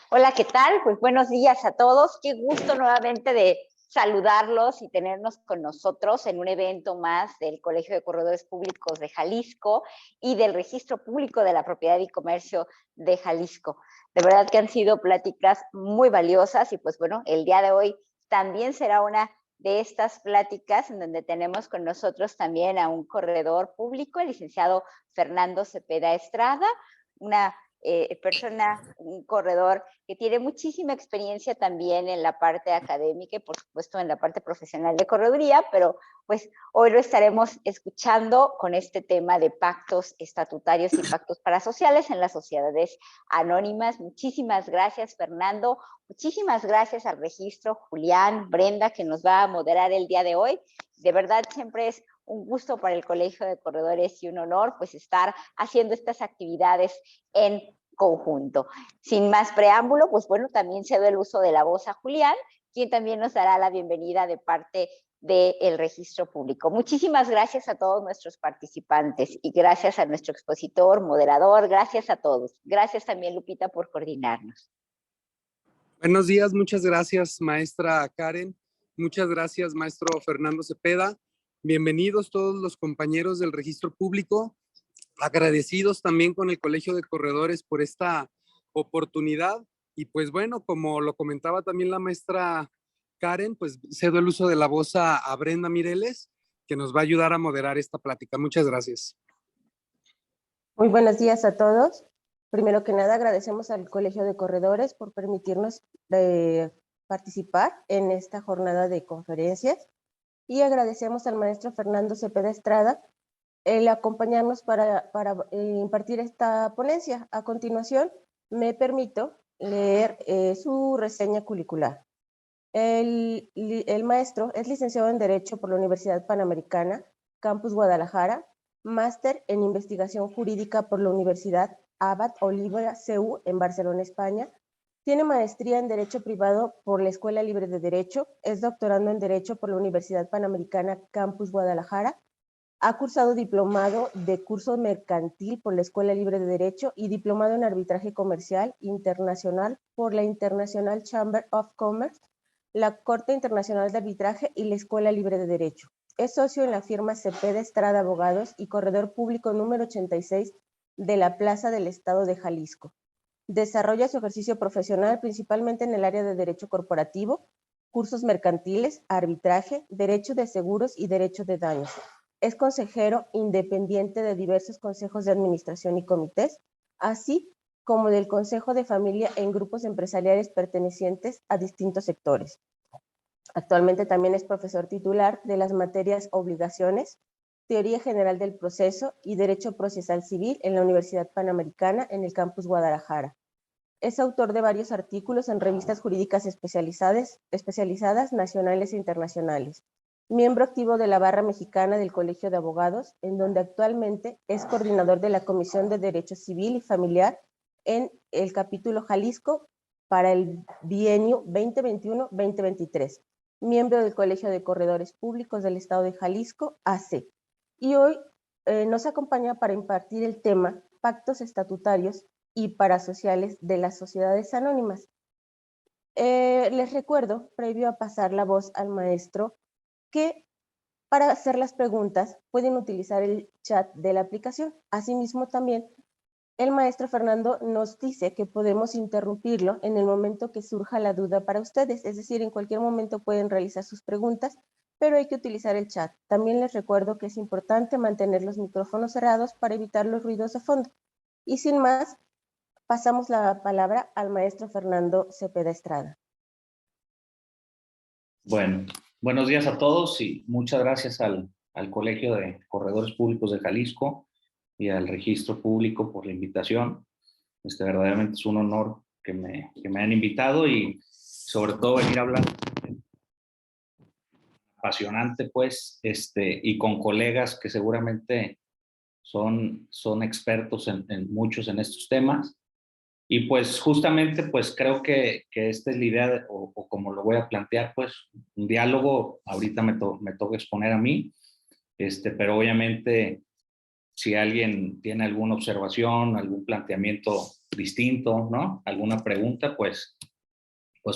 Hola, ¿qué tal? Pues buenos días a todos. Qué gusto nuevamente de saludarlos y tenernos con nosotros en un evento más del Colegio de Corredores Públicos de Jalisco y del Registro Público de la Propiedad y Comercio de Jalisco. De verdad que han sido pláticas muy valiosas y pues bueno, el día de hoy también será una de estas pláticas en donde tenemos con nosotros también a un corredor público, el licenciado Fernando Cepeda Estrada, una persona, un corredor que tiene muchísima experiencia también en la parte académica y por supuesto en la parte profesional de correduría, pero pues hoy lo estaremos escuchando con este tema de pactos estatutarios y pactos parasociales en las sociedades anónimas. Muchísimas gracias, Fernando. Muchísimas gracias al registro, Julián, Brenda, que nos va a moderar el día de hoy. De verdad, siempre es un gusto para el Colegio de Corredores y un honor pues estar haciendo estas actividades en conjunto. Sin más preámbulo, pues bueno, también cedo el uso de la voz a Julián, quien también nos dará la bienvenida de parte del registro público. Muchísimas gracias a todos nuestros participantes y gracias a nuestro expositor, moderador, gracias a todos. Gracias también, Lupita, por coordinarnos. Buenos días, muchas gracias, maestra Karen. Muchas gracias, maestro Fernando Cepeda. Bienvenidos todos los compañeros del registro público. Agradecidos también con el Colegio de Corredores por esta oportunidad. Y pues bueno, como lo comentaba también la maestra Karen, pues cedo el uso de la voz a Brenda Mireles, que nos va a ayudar a moderar esta plática. Muchas gracias. Muy buenos días a todos. Primero que nada, agradecemos al Colegio de Corredores por permitirnos participar en esta jornada de conferencias y agradecemos al maestro Fernando Cepeda Estrada el acompañarnos para impartir esta ponencia. A continuación, me permito leer su reseña curricular. El maestro es licenciado en Derecho por la Universidad Panamericana, Campus Guadalajara, máster en Investigación Jurídica por la Universidad Abad Oliva CEU en Barcelona, España. Tiene maestría en Derecho Privado por la Escuela Libre de Derecho. Es doctorando en Derecho por la Universidad Panamericana, Campus Guadalajara. Ha cursado diplomado de curso mercantil por la Escuela Libre de Derecho y diplomado en Arbitraje Comercial Internacional por la International Chamber of Commerce, la Corte Internacional de Arbitraje y la Escuela Libre de Derecho. Es socio en la firma Cepeda Estrada Abogados y corredor público número 86 de la Plaza del Estado de Jalisco. Desarrolla su ejercicio profesional principalmente en el área de derecho corporativo, cursos mercantiles, arbitraje, derecho de seguros y derecho de daños. Es consejero independiente de diversos consejos de administración y comités, así como del Consejo de Familia en grupos empresariales pertenecientes a distintos sectores. Actualmente también es profesor titular de las materias Obligaciones, Teoría General del Proceso y Derecho Procesal Civil en la Universidad Panamericana en el Campus Guadalajara. Es autor de varios artículos en revistas jurídicas especializadas nacionales e internacionales. Miembro activo de la Barra Mexicana del Colegio de Abogados, en donde actualmente es coordinador de la Comisión de Derecho Civil y Familiar en el capítulo Jalisco para el bienio 2021-2023. Miembro del Colegio de Corredores Públicos del Estado de Jalisco, AC. Y hoy nos acompaña para impartir el tema Pactos Estatutarios y Parasociales de las Sociedades Anónimas. Les recuerdo, previo a pasar la voz al maestro, que para hacer las preguntas pueden utilizar el chat de la aplicación. Asimismo, también el maestro Fernando nos dice que podemos interrumpirlo en el momento que surja la duda para ustedes, es decir, en cualquier momento pueden realizar sus preguntas, pero hay que utilizar el chat. También les recuerdo que es importante mantener los micrófonos cerrados para evitar los ruidos de fondo. Y sin más, pasamos la palabra al maestro Fernando Cepeda Estrada. Bueno, buenos días a todos y muchas gracias al Colegio de Corredores Públicos de Jalisco y al Registro Público por la invitación. Verdaderamente es un honor que me hayan invitado y sobre todo venir a hablar apasionante, pues, y con colegas que seguramente son expertos en muchos en estos temas. Y pues justamente pues creo que esta es la idea, o como lo voy a plantear, pues un diálogo, ahorita me toca exponer a mí, pero obviamente si alguien tiene alguna observación, algún planteamiento distinto, ¿no? Alguna pregunta, pues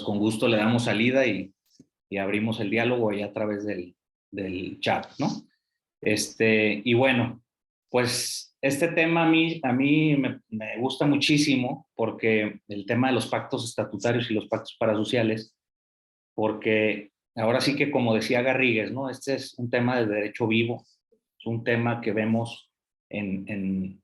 con gusto le damos salida y abrimos el diálogo ahí a través del chat, ¿no? Y bueno, pues este tema a mí me gusta muchísimo porque el tema de los pactos estatutarios y los pactos parasociales, porque ahora sí que como decía Garrigues, ¿no? Este es un tema de derecho vivo, es un tema que vemos en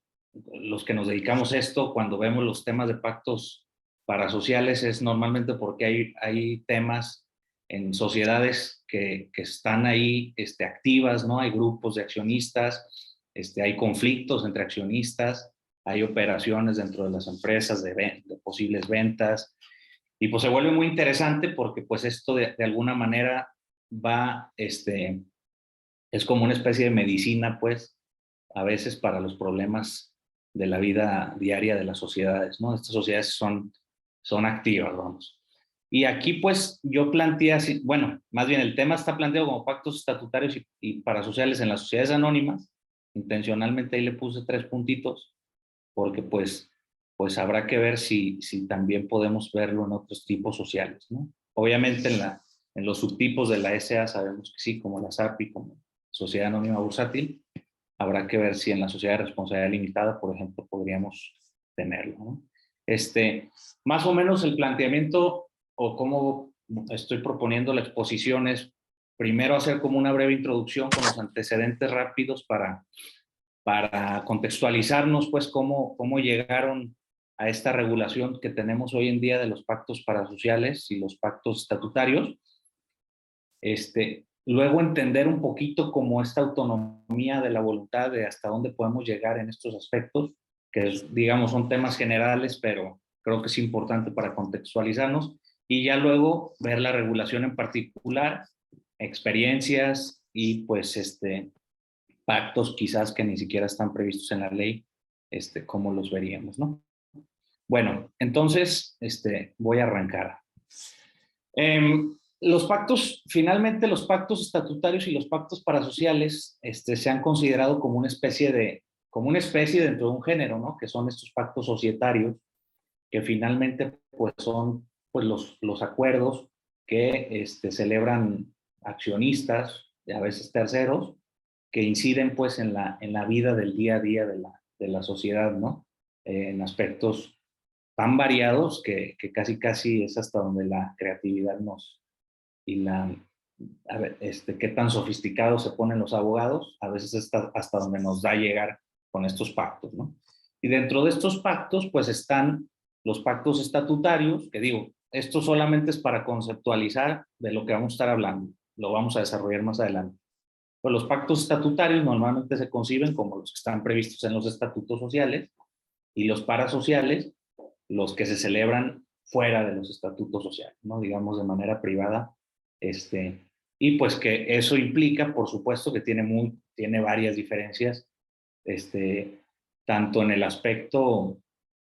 los que nos dedicamos a esto, cuando vemos los temas de pactos parasociales es normalmente porque hay temas en sociedades que están ahí activas, ¿no? Hay grupos de accionistas, hay conflictos entre accionistas, hay operaciones dentro de las empresas de posibles ventas, y pues se vuelve muy interesante porque pues esto de alguna manera va, es como una especie de medicina, pues, a veces para los problemas de la vida diaria de las sociedades, ¿no? Estas sociedades son activas, vamos. Y aquí, pues, yo planteé así, bueno, más bien el tema está planteado como pactos estatutarios y parasociales en las sociedades anónimas. Intencionalmente ahí le puse 3 puntitos, porque pues habrá que ver si también podemos verlo en otros tipos sociales, ¿no? Obviamente en los subtipos de la SA sabemos que sí, como la SAPI, como Sociedad Anónima Bursátil. Habrá que ver si en la sociedad de responsabilidad limitada, por ejemplo, podríamos tenerlo, ¿no? Más o menos el planteamiento o cómo estoy proponiendo la exposición es primero hacer como una breve introducción con los antecedentes rápidos para contextualizarnos, pues, cómo llegaron a esta regulación que tenemos hoy en día de los pactos parasociales y los pactos estatutarios. Luego entender un poquito como esta autonomía de la voluntad de hasta dónde podemos llegar en estos aspectos, que digamos son temas generales, pero creo que es importante para contextualizarnos, y ya luego ver la regulación en particular, experiencias y pues pactos quizás que ni siquiera están previstos en la ley, cómo los veríamos, ¿no? Bueno, entonces voy a arrancar. Los pactos, finalmente los pactos estatutarios y los pactos parasociales se han considerado como una especie dentro de un género, ¿no? Que son estos pactos societarios, que finalmente pues son pues los acuerdos que celebran accionistas, a veces terceros, que inciden pues en la vida del día a día de la sociedad, ¿no? En aspectos tan variados que casi es hasta donde la creatividad a ver, qué tan sofisticados se ponen los abogados, a veces hasta donde nos da llegar con estos pactos, ¿no? Y dentro de estos pactos, pues están los pactos estatutarios, que digo, esto solamente es para conceptualizar de lo que vamos a estar hablando, lo vamos a desarrollar más adelante. Pues los pactos estatutarios normalmente se conciben como los que están previstos en los estatutos sociales, y los parasociales, los que se celebran fuera de los estatutos sociales, ¿no? Digamos de manera privada. Y pues que eso implica, por supuesto, que tiene varias diferencias, tanto en el aspecto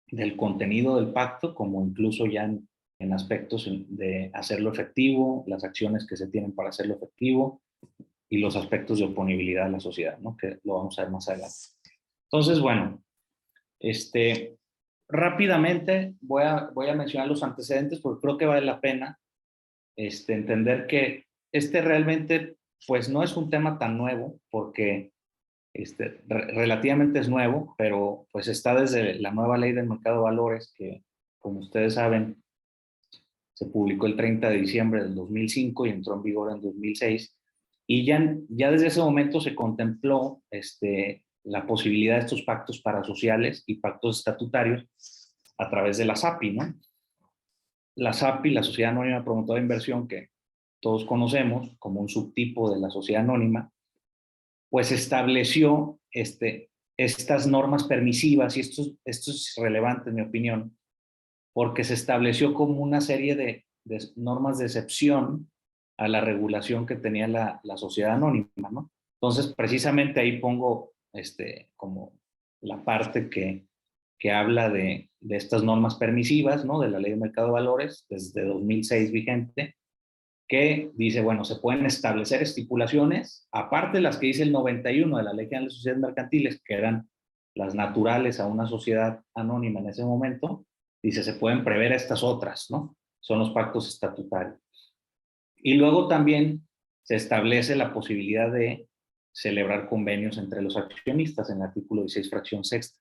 del contenido del pacto, como incluso ya en aspectos de hacerlo efectivo, las acciones que se tienen para hacerlo efectivo, y los aspectos de oponibilidad a la sociedad, ¿no? Que lo vamos a ver más adelante. Entonces, bueno, rápidamente voy a mencionar los antecedentes porque creo que vale la pena entender que realmente pues no es un tema tan nuevo, porque relativamente es nuevo, pero pues está desde la nueva ley del mercado de valores, que como ustedes saben se publicó el 30 de diciembre del 2005 y entró en vigor en 2006, y ya desde ese momento se contempló la posibilidad de estos pactos parasociales y pactos estatutarios a través de la SAPI, ¿no? La SAPI, la Sociedad Anónima Promotora de Inversión, que todos conocemos como un subtipo de la sociedad anónima, pues estableció estas normas permisivas, y esto es relevante en mi opinión, porque se estableció como una serie de normas de excepción a la regulación que tenía la sociedad anónima, ¿no? Entonces, precisamente ahí pongo como la parte que habla de estas normas permisivas, ¿no? De la Ley de Mercado de Valores, desde 2006 vigente, que dice, bueno, se pueden establecer estipulaciones, aparte de las que dice el 91 de la Ley General de Sociedades Mercantiles, que eran las naturales a una sociedad anónima en ese momento, dice, se pueden prever estas otras, ¿no? Son los pactos estatutarios. Y luego también se establece la posibilidad de celebrar convenios entre los accionistas en el artículo 16, fracción sexta.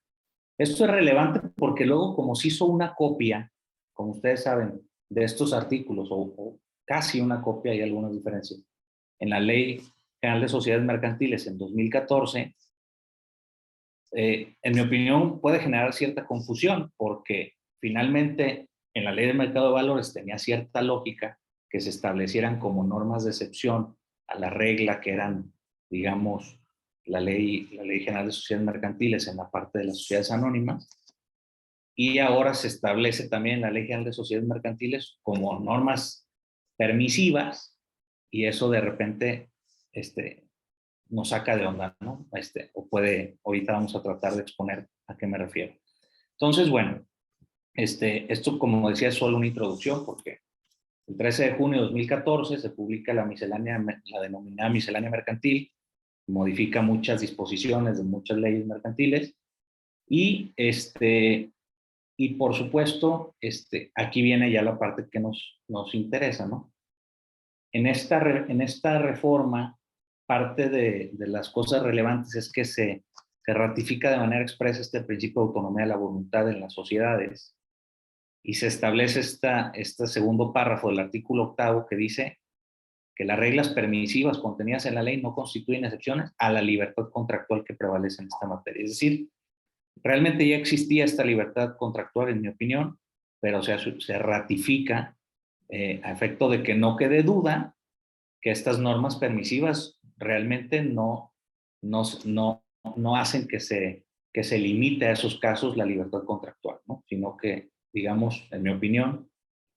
Esto es relevante porque luego, como se hizo una copia, como ustedes saben, de estos artículos, o casi una copia, hay algunas diferencias, en la Ley General de Sociedades Mercantiles en 2014, en mi opinión, puede generar cierta confusión, porque finalmente en la Ley del Mercado de Valores tenía cierta lógica que se establecieran como normas de excepción a la regla que eran, digamos, la Ley General de Sociedades Mercantiles en la parte de las sociedades anónimas, y ahora se establece también la Ley General de Sociedades Mercantiles como normas permisivas, y eso de repente nos saca de onda, ¿no? O puede, ahorita vamos a tratar de exponer a qué me refiero. Entonces, bueno, esto, como decía, es solo una introducción, porque el 13 de junio de 2014 se publica la denominada miscelánea mercantil, modifica muchas disposiciones de muchas leyes mercantiles, y por supuesto, aquí viene ya la parte que nos interesa, ¿no? En esta reforma, parte de las cosas relevantes es que se ratifica de manera expresa este principio de autonomía de la voluntad en las sociedades, y se establece este segundo párrafo del artículo 8 que dice que las reglas permisivas contenidas en la ley no constituyen excepciones a la libertad contractual que prevalece en esta materia. Es decir, realmente ya existía esta libertad contractual, en mi opinión, pero se ratifica a efecto de que no quede duda que estas normas permisivas realmente no hacen que se limite a esos casos la libertad contractual, ¿no? Sino que, digamos, en mi opinión,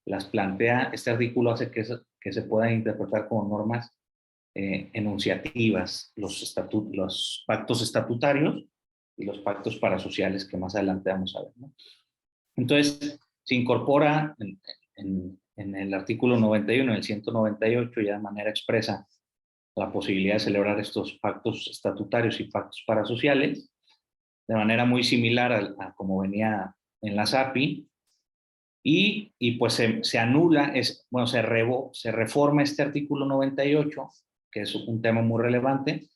las plantea, este artículo hace que se puedan interpretar como normas enunciativas, los pactos estatutarios y los pactos parasociales, que más adelante vamos a ver, ¿no? Entonces, se incorpora en el artículo 91, en el 198, ya de manera expresa, la posibilidad de celebrar estos pactos estatutarios y pactos parasociales, de manera muy similar a como venía en la SAPI, y pues se anula, se reforma este artículo 98, que es un tema muy relevante,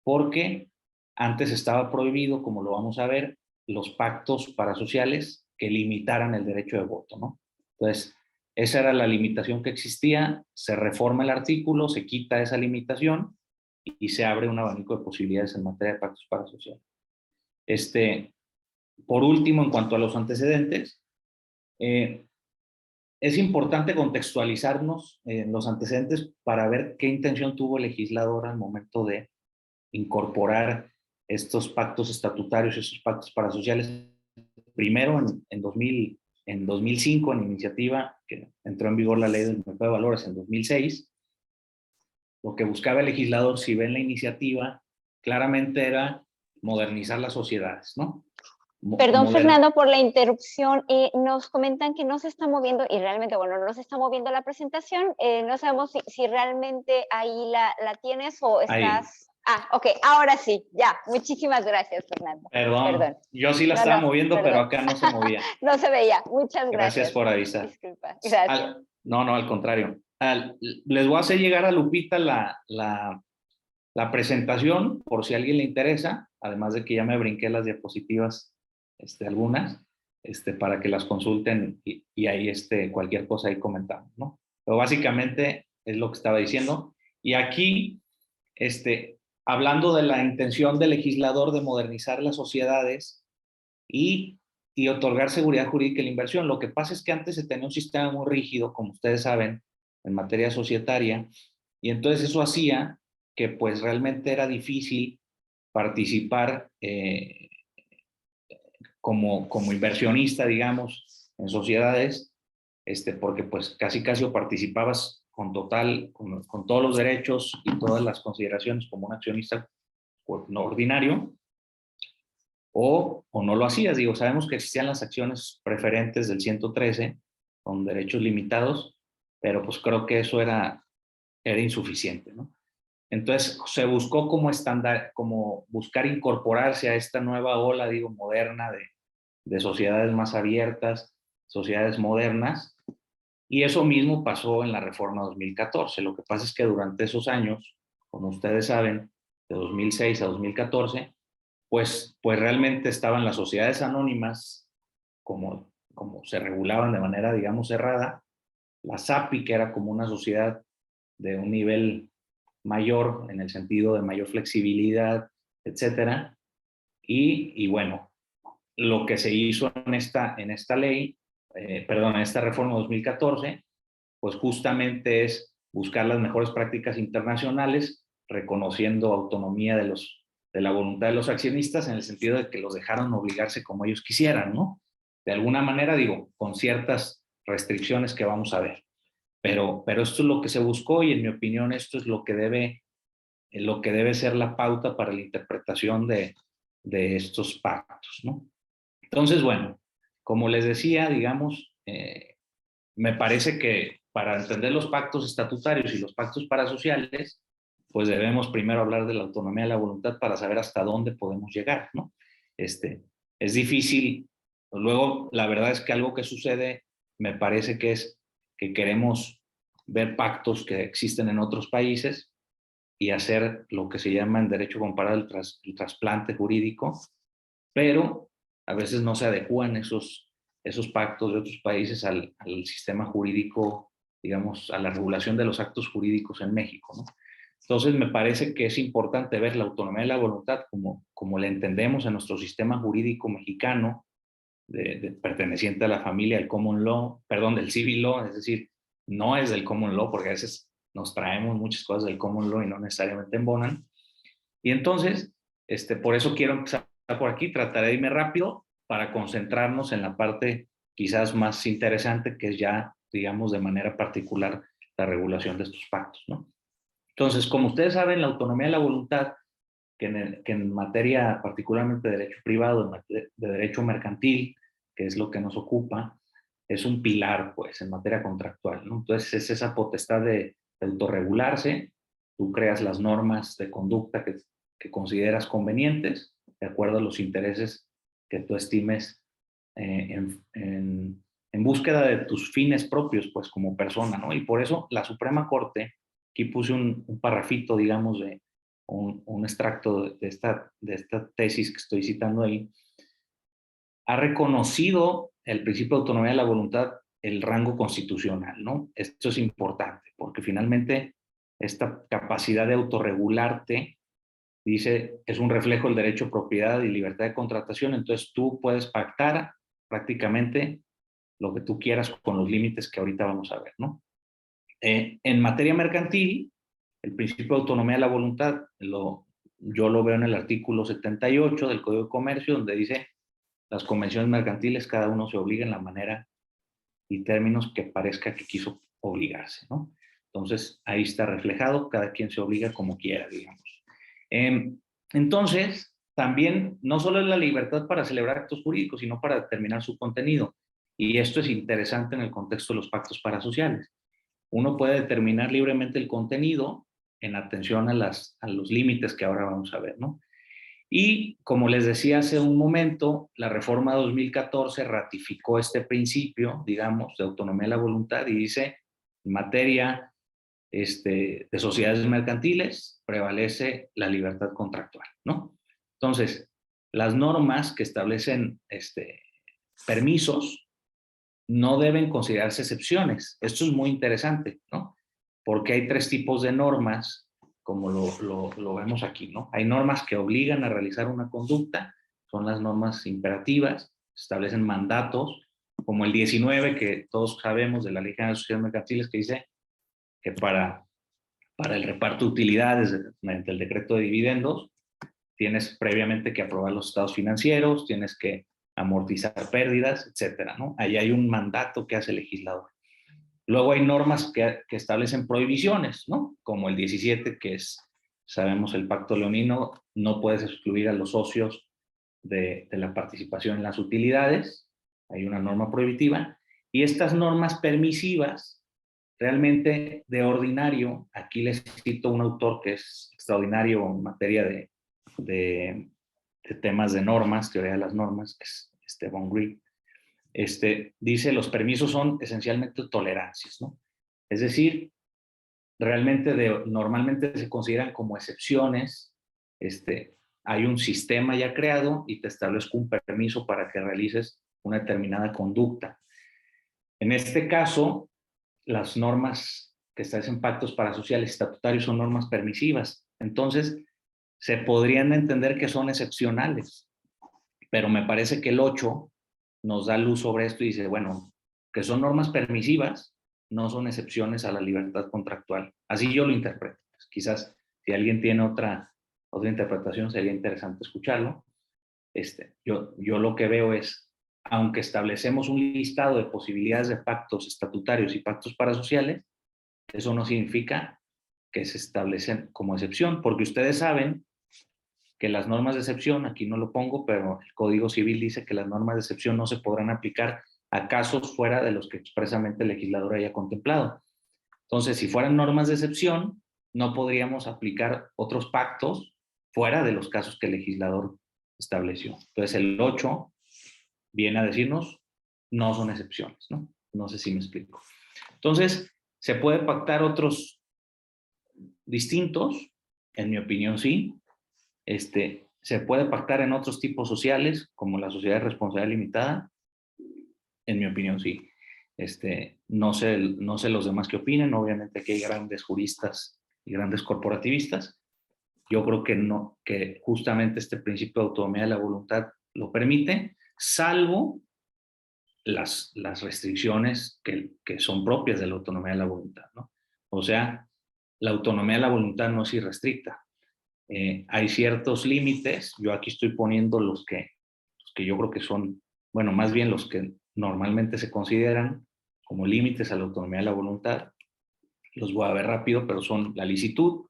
porque antes estaba prohibido, como lo vamos a ver, los pactos parasociales que limitaran el derecho de voto, ¿no? Entonces, esa era la limitación que existía, se reforma el artículo, se quita esa limitación y se abre un abanico de posibilidades en materia de pactos parasociales. Por último, en cuanto a los antecedentes, es importante contextualizarnos en los antecedentes para ver qué intención tuvo el legislador al momento de incorporar estos pactos estatutarios, estos pactos parasociales. Primero, en 2005, en iniciativa, que entró en vigor la ley del mercado de valores en 2006, lo que buscaba el legislador, si ven la iniciativa, claramente era modernizar las sociedades, ¿no? Perdón, Fernando, por la interrupción. Nos comentan que no se está moviendo, y realmente, bueno, no se está moviendo la presentación. No sabemos si realmente ahí la tienes o estás... Ahí. Ok, ahora sí, ya. Muchísimas gracias, Fernando. Perdón. Yo sí la estaba moviendo, perdón. Pero acá no se movía. No se veía. Muchas gracias. Gracias por avisar. Disculpa. Gracias. No, al contrario. Les voy a hacer llegar a Lupita la presentación, por si a alguien le interesa, además de que ya me brinqué las diapositivas, algunas, para que las consulten y ahí cualquier cosa ahí comentamos, ¿no? Pero básicamente es lo que estaba diciendo. Y aquí, hablando de la intención del legislador de modernizar las sociedades y otorgar seguridad jurídica a la inversión. Lo que pasa es que antes se tenía un sistema muy rígido, como ustedes saben, en materia societaria, y entonces eso hacía que pues realmente era difícil participar como inversionista, digamos, en sociedades, porque pues casi participabas con todos los derechos y todas las consideraciones como un accionista no ordinario, o no lo hacías. Digo, sabemos que existían las acciones preferentes del 113 con derechos limitados, pero pues creo que eso era era insuficiente, ¿no? Entonces se buscó como como buscar incorporarse a esta nueva ola, digo, moderna de sociedades más abiertas, sociedades modernas, y eso mismo pasó en la Reforma 2014. Lo que pasa es que durante esos años, como ustedes saben, de 2006 a 2014, pues realmente estaban las sociedades anónimas como se regulaban de manera, digamos, cerrada, la SAPI, que era como una sociedad de un nivel mayor, en el sentido de mayor flexibilidad, etcétera. Y bueno, lo que se hizo en esta ley, en esta reforma 2014, pues justamente es buscar las mejores prácticas internacionales, reconociendo autonomía de la voluntad de los accionistas, en el sentido de que los dejaron obligarse como ellos quisieran, ¿no? De alguna manera, digo, con ciertas restricciones que vamos a ver. Pero esto es lo que se buscó, y en mi opinión esto es lo que debe ser la pauta para la interpretación de estos pactos, ¿no? Entonces, bueno, como les decía, digamos, me parece que para entender los pactos estatutarios y los pactos parasociales, pues debemos primero hablar de la autonomía de la voluntad para saber hasta dónde podemos llegar, ¿no? Es difícil. Luego, la verdad es que algo que sucede, me parece que es que queremos ver pactos que existen en otros países y hacer lo que se llama en derecho comparado el trasplante jurídico, pero a veces no se adecúan esos pactos de otros países al sistema jurídico, digamos, a la regulación de los actos jurídicos en México, ¿no? Entonces, me parece que es importante ver la autonomía de la voluntad como la entendemos en nuestro sistema jurídico mexicano, perteneciente a la familia del common law, perdón, del civil law, es decir, no es del common law, porque a veces nos traemos muchas cosas del common law y no necesariamente embonan. Y entonces, por eso quiero empezar por aquí, trataré de irme rápido para concentrarnos en la parte quizás más interesante, que es ya, digamos, de manera particular la regulación de estos pactos, ¿no? Entonces, como ustedes saben, la autonomía de la voluntad, que en materia particularmente de derecho privado, de derecho mercantil, que es lo que nos ocupa, es un pilar, pues, en materia contractual, ¿no? Entonces, es esa potestad de autorregularse. Tú creas las normas de conducta que consideras convenientes, de acuerdo a los intereses que tú estimes, en búsqueda de tus fines propios, pues, como persona, ¿no? Y por eso la Suprema Corte, aquí puse un parrafito, digamos, de un extracto de esta tesis que estoy citando ahí, ha reconocido el principio de autonomía de la voluntad, el rango constitucional, ¿no? Esto es importante, porque finalmente esta capacidad de autorregularte, dice, es un reflejo del derecho a propiedad y libertad de contratación. Entonces tú puedes pactar prácticamente lo que tú quieras con los límites que ahorita vamos a ver, ¿no? En materia mercantil, el principio de autonomía de la voluntad, yo lo veo en el artículo 78 del Código de Comercio, donde dice, las convenciones mercantiles, cada uno se obliga en la manera y términos que parezca que quiso obligarse, ¿no? Entonces, ahí está reflejado, cada quien se obliga como quiera, digamos. Entonces, también no solo es la libertad para celebrar actos jurídicos, sino para determinar su contenido. Y esto es interesante en el contexto de los pactos parasociales. Uno puede determinar libremente el contenido en atención a los límites que ahora vamos a ver, ¿no? Y como les decía hace un momento, la reforma 2014 ratificó este principio, digamos, de autonomía de la voluntad, y dice, en materia de sociedades mercantiles, prevalece la libertad contractual, ¿no? Entonces, las normas que establecen permisos no deben considerarse excepciones. Esto es muy interesante, ¿no? Porque hay tres tipos de normas, como lo vemos aquí, ¿no? Hay normas que obligan a realizar una conducta, son las normas imperativas, establecen mandatos, como el 19, que todos sabemos de la Ley General de Sociedades Mercantiles, que dice que para el reparto de utilidades mediante el decreto de dividendos, tienes previamente que aprobar los estados financieros, tienes que amortizar pérdidas, etcétera, ¿no? Ahí hay un mandato que hace el legislador. Luego hay normas que establecen prohibiciones, ¿no? Como el 17, que es, sabemos, el Pacto Leonino, no puedes excluir a los socios de la participación en las utilidades, hay una norma prohibitiva, y estas normas permisivas realmente de ordinario, aquí les cito un autor que es extraordinario en materia de temas de normas, teoría de las normas, que es Von Green. Dice, los permisos son esencialmente tolerancias, ¿no? Es decir, realmente normalmente se consideran como excepciones. Hay un sistema ya creado y te establezco un permiso para que realices una determinada conducta. En este caso, las normas que establecen pactos parasociales estatutarios son normas permisivas. Entonces, se podrían entender que son excepcionales, pero me parece que el 8 nos da luz sobre esto y dice, bueno, que son normas permisivas, no son excepciones a la libertad contractual. Así yo lo interpreto. Pues quizás si alguien tiene otra interpretación sería interesante escucharlo. Yo lo que veo es, aunque establecemos un listado de posibilidades de pactos estatutarios y pactos parasociales, eso no significa que se establecen como excepción, porque ustedes saben que las normas de excepción, aquí no lo pongo, pero el Código Civil dice que las normas de excepción no se podrán aplicar a casos fuera de los que expresamente el legislador haya contemplado. Entonces, si fueran normas de excepción, no podríamos aplicar otros pactos fuera de los casos que el legislador estableció. Entonces, el 8 viene a decirnos, no son excepciones, ¿no? No sé si me explico. Entonces, ¿se puede pactar otros distintos? En mi opinión, sí. ¿Se puede pactar en otros tipos sociales, como la sociedad de responsabilidad limitada? En mi opinión, sí. No sé los demás qué opinen. Obviamente aquí hay grandes juristas y grandes corporativistas. Yo creo que no, que justamente este principio de autonomía de la voluntad lo permite, salvo las restricciones que son propias de la autonomía de la voluntad, ¿no? O sea, la autonomía de la voluntad no es irrestricta. Hay ciertos límites. Yo aquí estoy poniendo los que yo creo que son, bueno, más bien los que normalmente se consideran como límites a la autonomía de la voluntad. Los voy a ver rápido, pero son la licitud,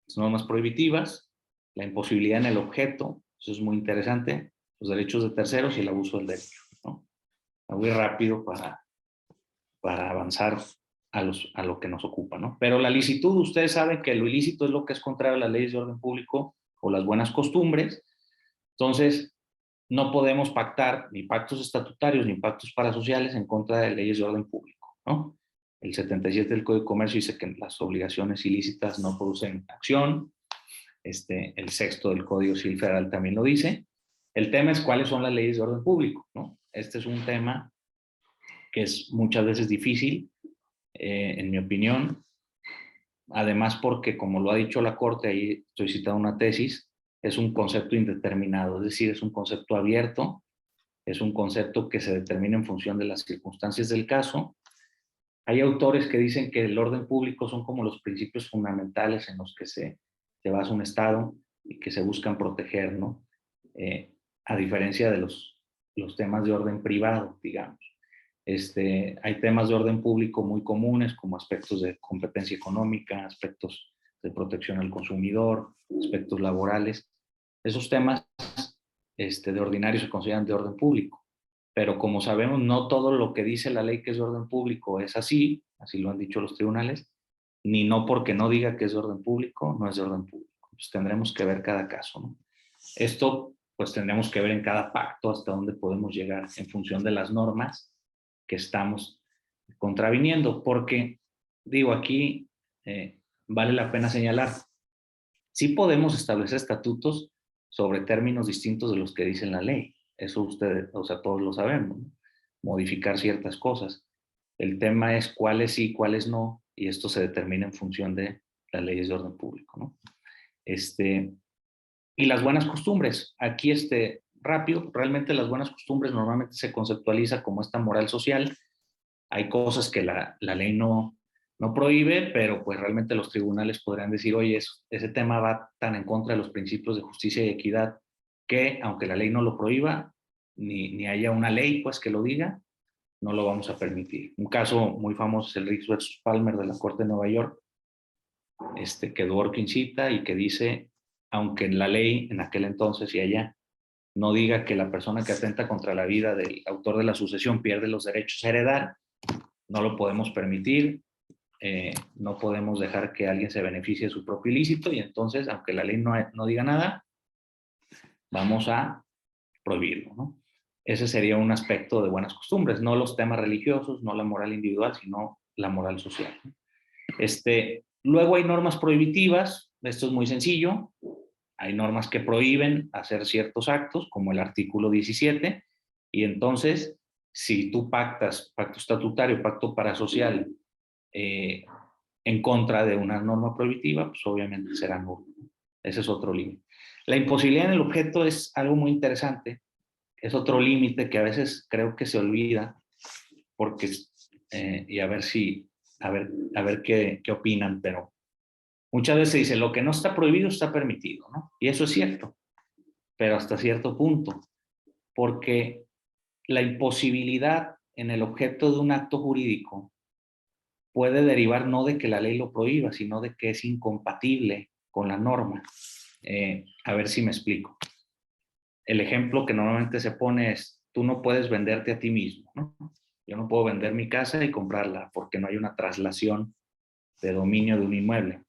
las normas prohibitivas, la imposibilidad en el objeto, eso es muy interesante, los derechos de terceros y el abuso del derecho, ¿no? Voy rápido para avanzar a lo que nos ocupa, ¿no? Pero la licitud, ustedes saben que lo ilícito es lo que es contrario a las leyes de orden público o las buenas costumbres. Entonces, no podemos pactar ni pactos estatutarios ni pactos parasociales en contra de leyes de orden público, ¿no? El 77 del Código de Comercio dice que las obligaciones ilícitas no producen acción. El 6º del Código Civil Federal también lo dice. El tema es cuáles son las leyes de orden público, ¿no? Este es un tema que es muchas veces difícil, en mi opinión, además porque, como lo ha dicho la Corte, ahí estoy citando una tesis, es un concepto indeterminado, es decir, es un concepto abierto, es un concepto que se determina en función de las circunstancias del caso. Hay autores que dicen que el orden público son como los principios fundamentales en los que se basa un Estado y que se buscan proteger, ¿no? A diferencia de los temas de orden privado, digamos. Hay temas de orden público muy comunes, como aspectos de competencia económica, aspectos de protección al consumidor, aspectos laborales. Esos temas de ordinario se consideran de orden público, pero como sabemos, no todo lo que dice la ley que es de orden público es así lo han dicho los tribunales, ni no porque no diga que es de orden público, no es de orden público. Pues tendremos que ver cada caso, ¿no? Esto, pues tendremos que ver en cada pacto hasta dónde podemos llegar en función de las normas que estamos contraviniendo, porque, digo, aquí vale la pena señalar, sí podemos establecer estatutos sobre términos distintos de los que dice la ley, eso ustedes, o sea, todos lo sabemos, ¿no? Modificar ciertas cosas. El tema es cuáles sí, cuáles no, y esto se determina en función de las leyes de orden público, ¿no? Y las buenas costumbres, aquí rápido, realmente las buenas costumbres normalmente se conceptualiza como esta moral social. Hay cosas que la ley no prohíbe, pero pues realmente los tribunales podrían decir, oye, ese tema va tan en contra de los principios de justicia y equidad que, aunque la ley no lo prohíba, ni haya una ley pues que lo diga, no lo vamos a permitir. Un caso muy famoso es el Riggs versus Palmer de la Corte de Nueva York, que Dworkin cita y que dice, aunque en la ley en aquel entonces y allá no diga que la persona que atenta contra la vida del autor de la sucesión pierde los derechos a heredar, no lo podemos permitir no podemos dejar que alguien se beneficie de su propio ilícito y entonces, aunque la ley no diga nada, vamos a prohibirlo, ¿no? Ese sería un aspecto de buenas costumbres, no los temas religiosos, no la moral individual, sino la moral social. Luego hay normas prohibitivas, esto es muy sencillo, hay normas que prohíben hacer ciertos actos, como el artículo 17, y entonces, si tú pactas, pacto estatutario, pacto parasocial, en contra de una norma prohibitiva, pues obviamente será nulo. Ese es otro límite. La imposibilidad en el objeto es algo muy interesante, es otro límite que a veces creo que se olvida, porque, y a ver qué opinan, pero muchas veces se dice, lo que no está prohibido está permitido, ¿no? Y eso es cierto, pero hasta cierto punto, porque la imposibilidad en el objeto de un acto jurídico puede derivar no de que la ley lo prohíba, sino de que es incompatible con la norma. A ver si me explico. El ejemplo que normalmente se pone es, tú no puedes venderte a ti mismo, ¿no? Yo no puedo vender mi casa y comprarla porque no hay una traslación de dominio de un inmueble.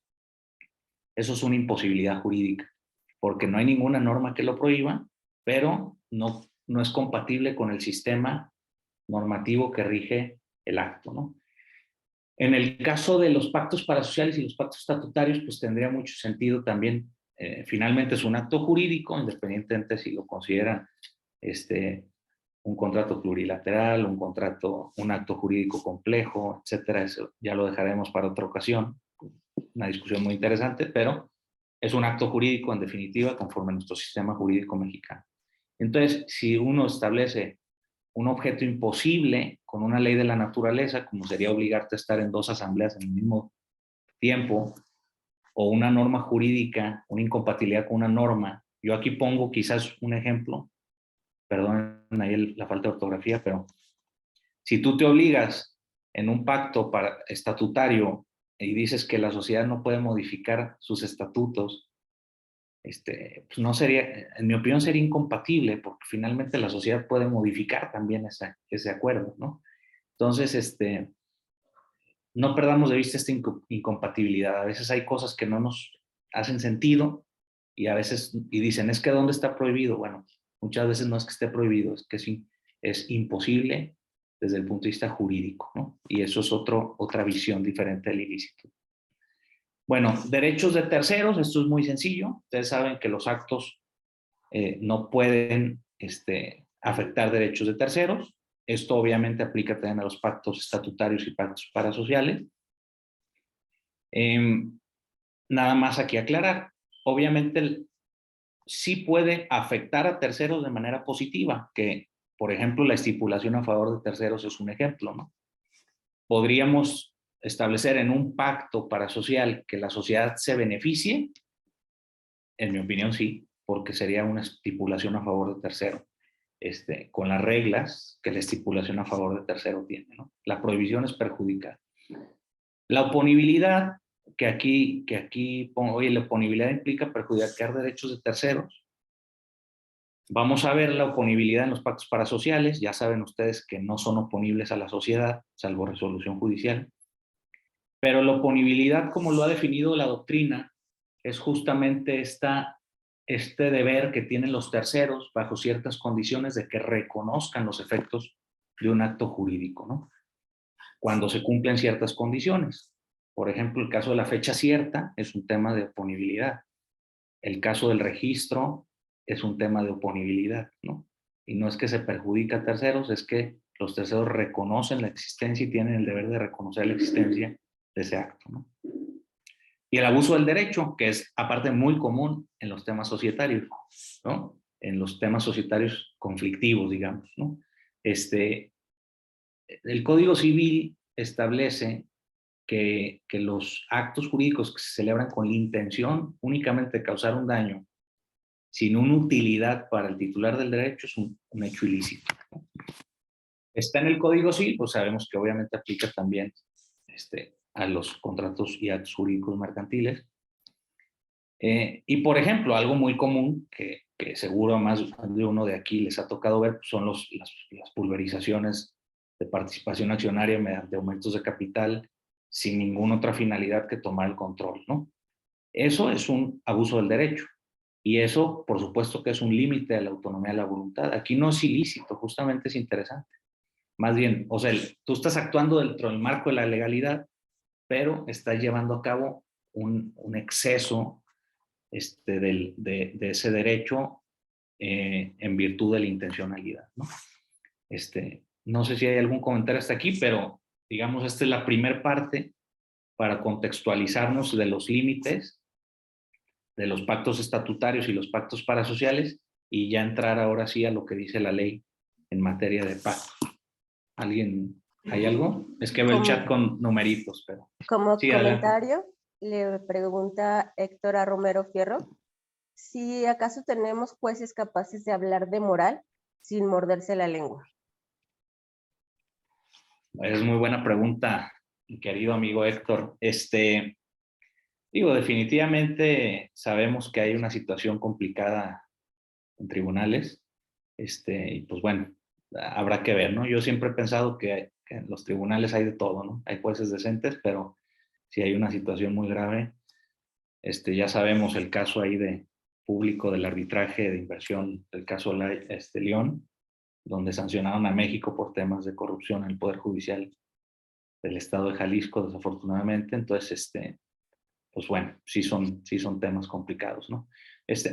Eso es una imposibilidad jurídica, porque no hay ninguna norma que lo prohíba, pero no es compatible con el sistema normativo que rige el acto, ¿no? En el caso de los pactos parasociales y los pactos estatutarios, pues tendría mucho sentido también. Finalmente es un acto jurídico, independientemente si lo consideran un contrato plurilateral, un acto jurídico complejo, etcétera. Eso ya lo dejaremos para otra ocasión. Una discusión muy interesante, pero es un acto jurídico en definitiva conforme a nuestro sistema jurídico mexicano. Entonces, si uno establece un objeto imposible con una ley de la naturaleza, como sería obligarte a estar en 2 asambleas en el mismo tiempo, o una norma jurídica, una incompatibilidad con una norma. Yo aquí pongo quizás un ejemplo, perdonen ahí la falta de ortografía, pero si tú te obligas en un pacto estatutario y dices que la sociedad no puede modificar sus estatutos, pues no sería, en mi opinión sería incompatible, porque finalmente la sociedad puede modificar también ese acuerdo, ¿no? Entonces, no perdamos de vista esta incompatibilidad. A veces hay cosas que no nos hacen sentido y a veces, y dicen, es que ¿dónde está prohibido? Bueno, muchas veces no es que esté prohibido, es que es imposible desde el punto de vista jurídico, ¿no? Y eso es otra visión diferente del ilícito. Bueno, derechos de terceros, esto es muy sencillo. Ustedes saben que los actos no pueden afectar derechos de terceros. Esto obviamente aplica también a los pactos estatutarios y pactos parasociales. Nada más aquí aclarar. Obviamente sí puede afectar a terceros de manera positiva, que por ejemplo la estipulación a favor de terceros es un ejemplo, ¿no? Podríamos establecer en un pacto parasocial que la sociedad se beneficie. En mi opinión sí, porque sería una estipulación a favor de tercero. Con las reglas que la estipulación a favor de tercero tiene, ¿no? La prohibición es perjudicar. La oponibilidad, que aquí pongo, oye, la oponibilidad implica perjudicar derechos de terceros. Vamos a ver la oponibilidad en los pactos parasociales. Ya saben ustedes que no son oponibles a la sociedad, salvo resolución judicial. Pero la oponibilidad, como lo ha definido la doctrina, es justamente este deber que tienen los terceros bajo ciertas condiciones de que reconozcan los efectos de un acto jurídico, ¿no? Cuando se cumplen ciertas condiciones. Por ejemplo, el caso de la fecha cierta es un tema de oponibilidad. El caso del registro es un tema de oponibilidad, ¿no? Y no es que se perjudica a terceros, es que los terceros reconocen la existencia y tienen el deber de reconocer la existencia de ese acto, ¿no? Y el abuso del derecho, que es aparte muy común en los temas societarios, ¿no? En los temas societarios conflictivos, digamos, ¿no? El Código Civil establece que los actos jurídicos que se celebran con la intención únicamente de causar un daño, sin una utilidad para el titular del derecho, es un hecho ilícito, ¿no? Está en el Código Civil, pues sabemos que obviamente aplica también a los contratos y actos jurídicos mercantiles. Y por ejemplo, algo muy común que seguro a más de uno de aquí les ha tocado ver, son las pulverizaciones de participación accionaria mediante aumentos de capital sin ninguna otra finalidad que tomar el control, ¿no? Eso es un abuso del derecho. Y eso, por supuesto, que es un límite de la autonomía de la voluntad. Aquí no es ilícito, justamente es interesante. Más bien, o sea, tú estás actuando dentro del marco de la legalidad, pero estás llevando a cabo un exceso de ese derecho en virtud de la intencionalidad, ¿no? No sé si hay algún comentario hasta aquí, pero digamos, esta es la primera parte para contextualizarnos de los límites de los pactos estatutarios y los pactos parasociales y ya entrar ahora sí a lo que dice la ley en materia de pactos. ¿Alguien, hay algo? Es que veo el chat con numeritos, pero... Como sí, comentario, le pregunta Héctor a Romero Fierro si acaso tenemos jueces capaces de hablar de moral sin morderse la lengua. Es muy buena pregunta, mi querido amigo Héctor. Digo, definitivamente sabemos que hay una situación complicada en tribunales, y pues bueno, habrá que ver, ¿no? Yo siempre he pensado que en los tribunales hay de todo, ¿no? Hay jueces decentes, pero si hay una situación muy grave, ya sabemos el caso ahí de público del arbitraje de inversión, el caso León, donde sancionaron a México por temas de corrupción en el Poder Judicial del Estado de Jalisco, desafortunadamente. Entonces, pues bueno, sí son temas complicados, ¿no?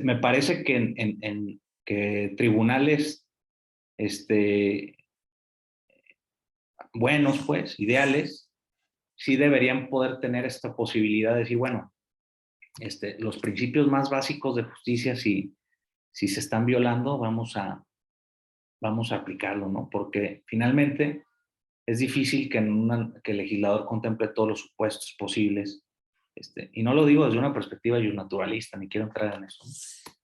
Me parece que que tribunales buenos, pues, ideales, sí deberían poder tener esta posibilidad de decir, bueno, los principios más básicos de justicia, si se están violando, vamos a aplicarlo, ¿no? Porque finalmente es difícil que el legislador contemple todos los supuestos posibles. Y no lo digo desde una perspectiva naturalista, ni quiero entrar en eso, ¿no?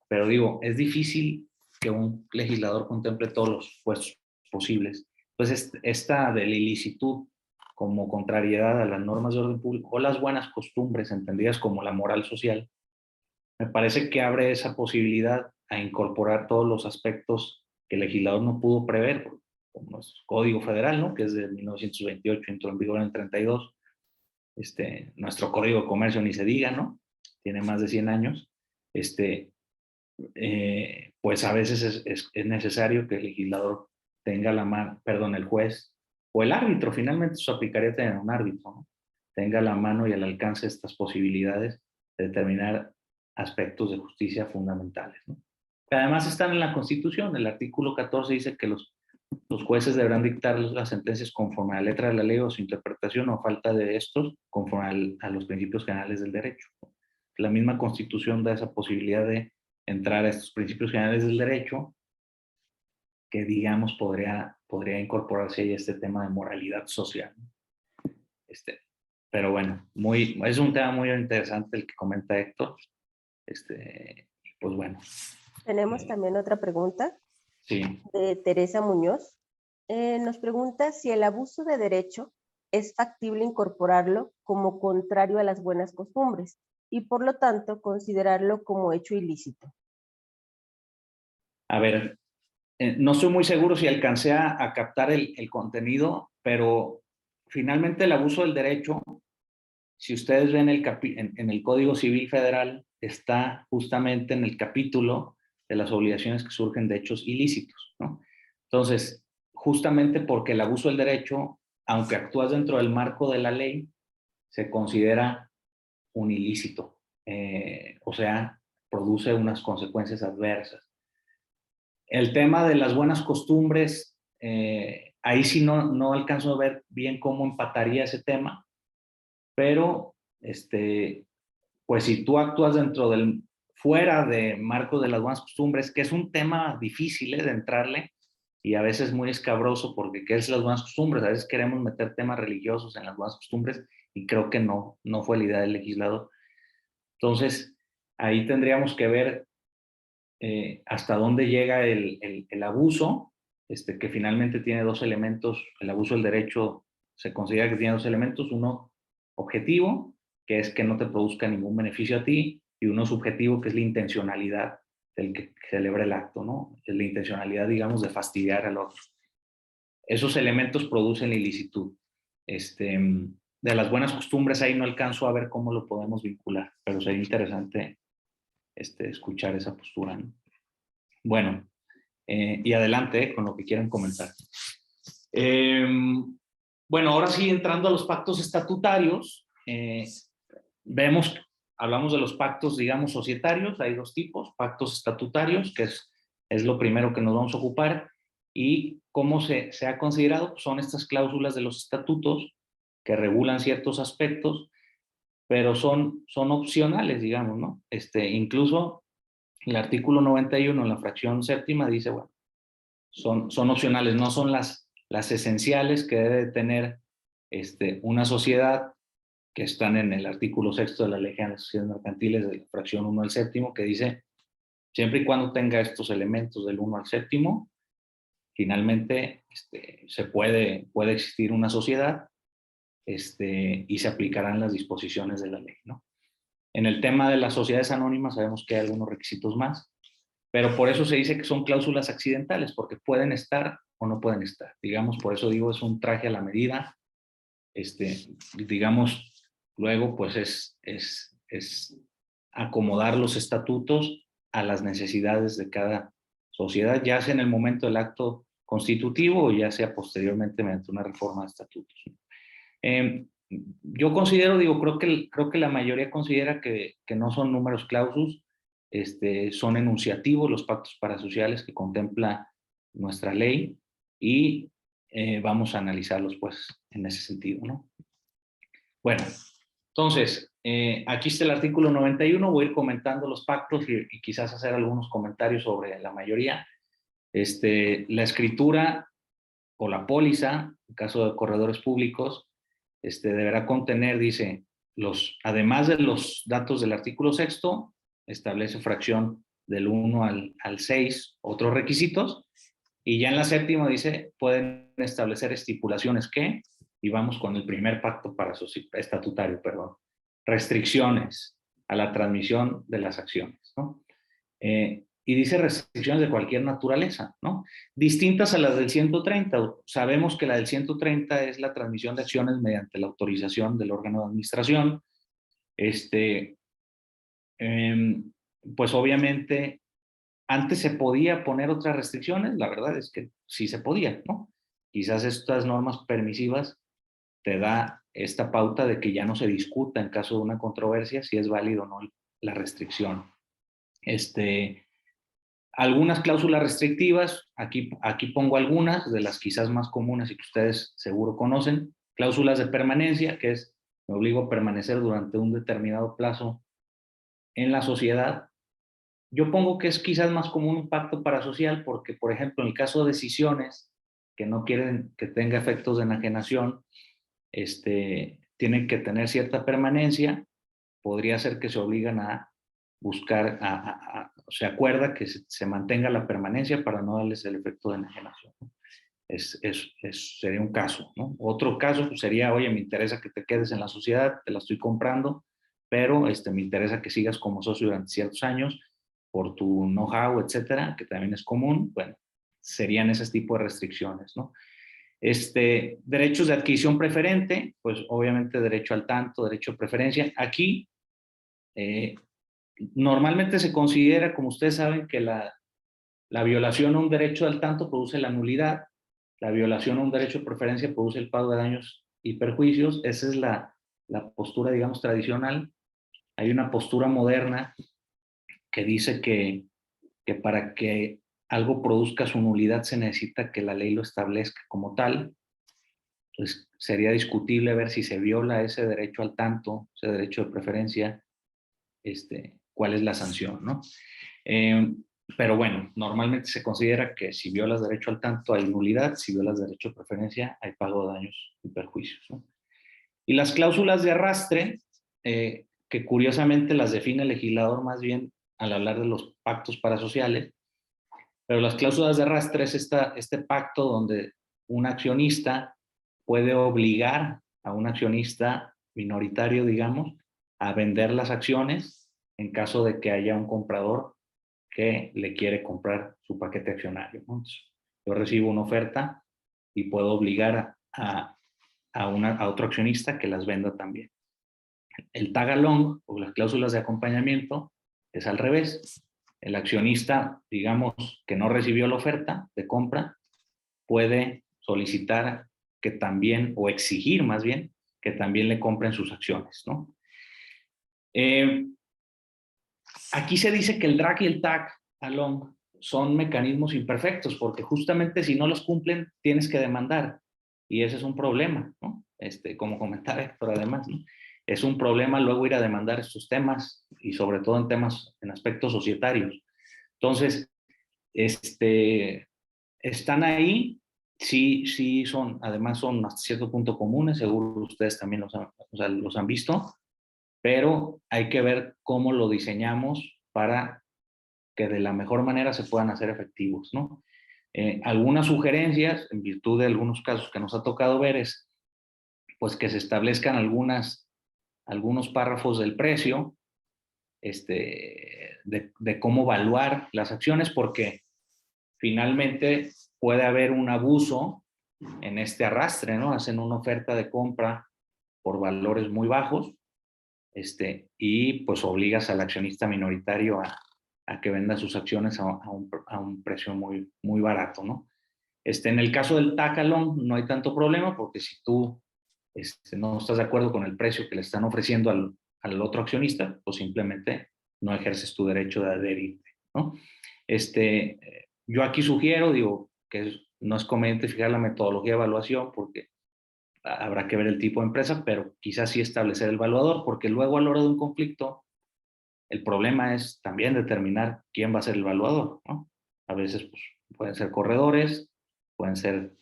Pero digo, es difícil que un legislador contemple todos los supuestos posibles. Entonces, esta de la ilicitud como contrariedad a las normas de orden público o las buenas costumbres entendidas como la moral social, me parece que abre esa posibilidad a incorporar todos los aspectos que el legislador no pudo prever, como nuestro Código Federal, ¿no? Que es de 1928, entró en vigor en el 32. Nuestro Código de Comercio ni se diga, ¿no? Tiene más de 100 años. Pues a veces es necesario que el legislador tenga la mano, perdón, el juez o el árbitro, finalmente eso aplicaría tener un árbitro, ¿no? Tenga la mano y al alcance estas posibilidades de determinar aspectos de justicia fundamentales, ¿no? Que además están en la Constitución. El artículo 14 dice que los jueces deberán dictar las sentencias conforme a la letra de la ley o su interpretación o falta de estos conforme a los principios generales del derecho. La misma Constitución da esa posibilidad de entrar a estos principios generales del derecho que, digamos, podría incorporarse ahí este tema de moralidad social. Pero bueno, es un tema muy interesante el que comenta Héctor. Pues bueno. Tenemos también otra pregunta. Sí. De Teresa Muñoz. Nos pregunta si el abuso de derecho es factible incorporarlo como contrario a las buenas costumbres y por lo tanto considerarlo como hecho ilícito. A ver, no estoy muy seguro si alcancé a captar el contenido, pero finalmente el abuso del derecho, si ustedes ven en el Código Civil Federal, está justamente en el capítulo de las obligaciones que surgen de hechos ilícitos, ¿no? Entonces, justamente porque el abuso del derecho, aunque actúas dentro del marco de la ley, se considera un ilícito, o sea, produce unas consecuencias adversas. El tema de las buenas costumbres, ahí sí no alcanzo a ver bien cómo empataría ese tema, pero pues si tú actúas fuera de marco de las buenas costumbres, que es un tema difícil de entrarle y a veces muy escabroso, porque ¿qué es las buenas costumbres? A veces queremos meter temas religiosos en las buenas costumbres y creo que no fue la idea del legislador. Entonces, ahí tendríamos que ver hasta dónde llega el abuso, que finalmente tiene dos elementos. El abuso del derecho se considera que tiene dos elementos: uno objetivo, que es que no te produzca ningún beneficio a ti, y uno subjetivo, que es la intencionalidad del que celebra el acto, ¿no? Es la intencionalidad, digamos, de fastidiar al otro. Esos elementos producen la ilicitud. de las buenas costumbres ahí no alcanzo a ver cómo lo podemos vincular, pero sería interesante escuchar esa postura, ¿no? Bueno, y adelante con lo que quieran comentar. Bueno, ahora sí, entrando a los pactos estatutarios, hablamos de los pactos, digamos, societarios. Hay dos tipos: pactos estatutarios, que es lo primero que nos vamos a ocupar, y cómo se ha considerado, son estas cláusulas de los estatutos que regulan ciertos aspectos, pero son opcionales, digamos, ¿no? Incluso el artículo 91 en la fracción séptima dice, bueno, son opcionales, no son las esenciales que debe tener una sociedad, que están en el artículo 6 de la Ley General de Sociedades Mercantiles, de la fracción 1 al séptimo, que dice, siempre y cuando tenga estos elementos del 1 al séptimo, finalmente se puede existir una sociedad, y se aplicarán las disposiciones de la ley, ¿no? En el tema de las sociedades anónimas sabemos que hay algunos requisitos más, pero por eso se dice que son cláusulas accidentales, porque pueden estar o no pueden estar. Digamos, por eso digo, es un traje a la medida. Digamos, luego pues es acomodar los estatutos a las necesidades de cada sociedad, ya sea en el momento del acto constitutivo o ya sea posteriormente mediante una reforma de estatutos. Yo considero, creo que la mayoría considera que no son números clausus, son enunciativos los pactos parasociales que contempla nuestra ley, y vamos a analizarlos pues en ese sentido, ¿no? Bueno, entonces, aquí está el artículo 91, voy a ir comentando los pactos y quizás hacer algunos comentarios sobre la mayoría. La escritura o la póliza, en caso de corredores públicos, deberá contener, dice, además de los datos del artículo 6, establece fracción del 1 al 6, otros requisitos, y ya en la séptima dice, pueden establecer estipulaciones que, y vamos con el primer pacto estatutario, perdón, restricciones a la transmisión de las acciones, ¿no? Y dice restricciones de cualquier naturaleza, ¿no? Distintas a las del 130. Sabemos que la del 130 es la transmisión de acciones mediante la autorización del órgano de administración. Pues obviamente, antes se podía poner otras restricciones, la verdad es que sí se podía, ¿no? Quizás estas normas permisivas te da esta pauta de que ya no se discuta en caso de una controversia si es válido o no la restricción. Algunas cláusulas restrictivas, aquí pongo algunas de las quizás más comunes y que ustedes seguro conocen. Cláusulas de permanencia, que es, me obligo a permanecer durante un determinado plazo en la sociedad. Yo pongo que es quizás más común un pacto parasocial porque, por ejemplo, en el caso de decisiones que no quieren que tenga efectos de enajenación, tienen que tener cierta permanencia. Podría ser que se obligan a buscar, se acuerda que se mantenga la permanencia para no darles el efecto de enajenación. Sería un caso, ¿no? Otro caso pues, sería, oye, me interesa que te quedes en la sociedad, te la estoy comprando, pero me interesa que sigas como socio durante ciertos años por tu know-how, etcétera, que también es común. Bueno, serían ese tipo de restricciones, ¿no? Derechos de adquisición preferente, pues obviamente derecho al tanto, derecho de preferencia. Aquí normalmente se considera, como ustedes saben, que la violación a un derecho al tanto produce la nulidad, la violación a un derecho de preferencia produce el pago de daños y perjuicios. Esa es la postura, digamos, tradicional. Hay una postura moderna que dice que para que algo produzca su nulidad se necesita que la ley lo establezca como tal. Entonces sería discutible ver si se viola ese derecho al tanto, ese derecho de preferencia, cuál es la sanción, ¿no? Pero bueno, normalmente se considera que si violas derecho al tanto hay nulidad, si violas derecho de preferencia hay pago de daños y perjuicios, ¿no? Y las cláusulas de arrastre, que curiosamente las define el legislador más bien al hablar de los pactos parasociales, pero las cláusulas de arrastre es este pacto donde un accionista puede obligar a un accionista minoritario, digamos, a vender las acciones en caso de que haya un comprador que le quiere comprar su paquete accionario, ¿no? Entonces, yo recibo una oferta y puedo obligar a a otro accionista que las venda también. El tag along o las cláusulas de acompañamiento es al revés. El accionista, digamos, que no recibió la oferta de compra, puede solicitar que también, o exigir más bien, que también le compren sus acciones, ¿no? Aquí se dice que el drag y el tag along son mecanismos imperfectos, porque justamente si no los cumplen, tienes que demandar. Y ese es un problema, ¿no? Como comentaba Héctor, además, ¿no? Es un problema luego ir a demandar estos temas, y sobre todo en temas, en aspectos societarios. Entonces, están ahí, sí son, además son hasta cierto punto comunes, seguro ustedes también los han visto, pero hay que ver cómo lo diseñamos para que de la mejor manera se puedan hacer efectivos, ¿no? Algunas sugerencias, en virtud de algunos casos que nos ha tocado ver, es pues que se establezcan algunos párrafos del precio, de cómo evaluar las acciones, porque finalmente puede haber un abuso en este arrastre, ¿no? Hacen una oferta de compra por valores muy bajos, y pues obligas al accionista minoritario a que venda sus acciones a un precio muy, muy barato, ¿no? En el caso del tag along no hay tanto problema, porque si tú no estás de acuerdo con el precio que le están ofreciendo al otro accionista, pues simplemente no ejerces tu derecho de adherirte, ¿no? Yo aquí sugiero, digo, que no es conveniente fijar la metodología de evaluación, porque habrá que ver el tipo de empresa, pero quizás sí establecer el evaluador, porque luego a la hora de un conflicto, el problema es también determinar quién va a ser el evaluador, ¿no? A veces pues, pueden ser corredores, pueden ser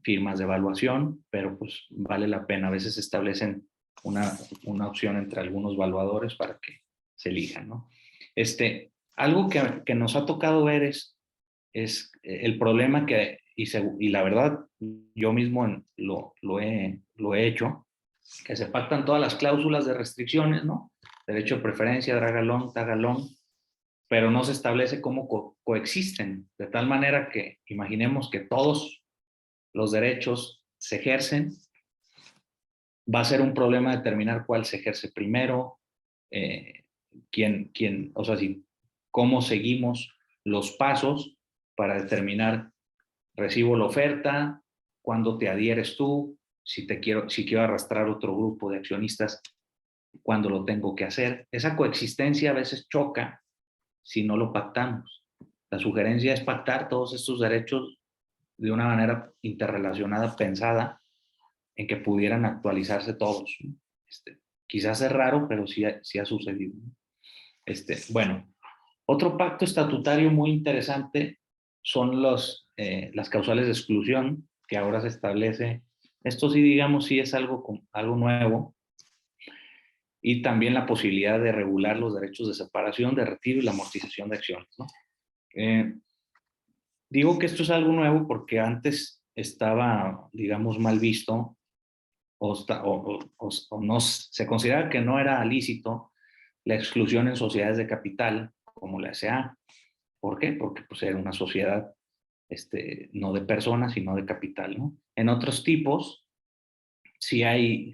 firmas de evaluación, pero pues vale la pena. A veces establecen una opción entre algunos evaluadores para que se elijan, ¿no? Algo que nos ha tocado ver es el problema que, y la verdad, yo mismo lo he hecho, que se pactan todas las cláusulas de restricciones, ¿no? Derecho de preferencia, drag along, tag along, pero no se establece cómo coexisten, de tal manera que imaginemos que todos los derechos se ejercen, va a ser un problema determinar cuál se ejerce primero, o sea, cómo seguimos los pasos para determinar, recibo la oferta, cuándo te adhieres tú, si quiero arrastrar otro grupo de accionistas, cuándo lo tengo que hacer. Esa coexistencia a veces choca si no lo pactamos. La sugerencia es pactar todos estos derechos de una manera interrelacionada, pensada, en que pudieran actualizarse todos, ¿no? Quizás es raro, pero sí ha sucedido, ¿no? Bueno, otro pacto estatutario muy interesante son las causales de exclusión, que ahora se establece. Esto sí, digamos, sí es algo nuevo. Y también la posibilidad de regular los derechos de separación, de retiro y la amortización de acciones, ¿no? Digo que esto es algo nuevo porque antes estaba, digamos, mal visto, o no, se consideraba que no era lícito la exclusión en sociedades de capital como la SA. ¿Por qué? Porque pues, era una sociedad no de personas, sino de capital, ¿no? En otros tipos, sí hay,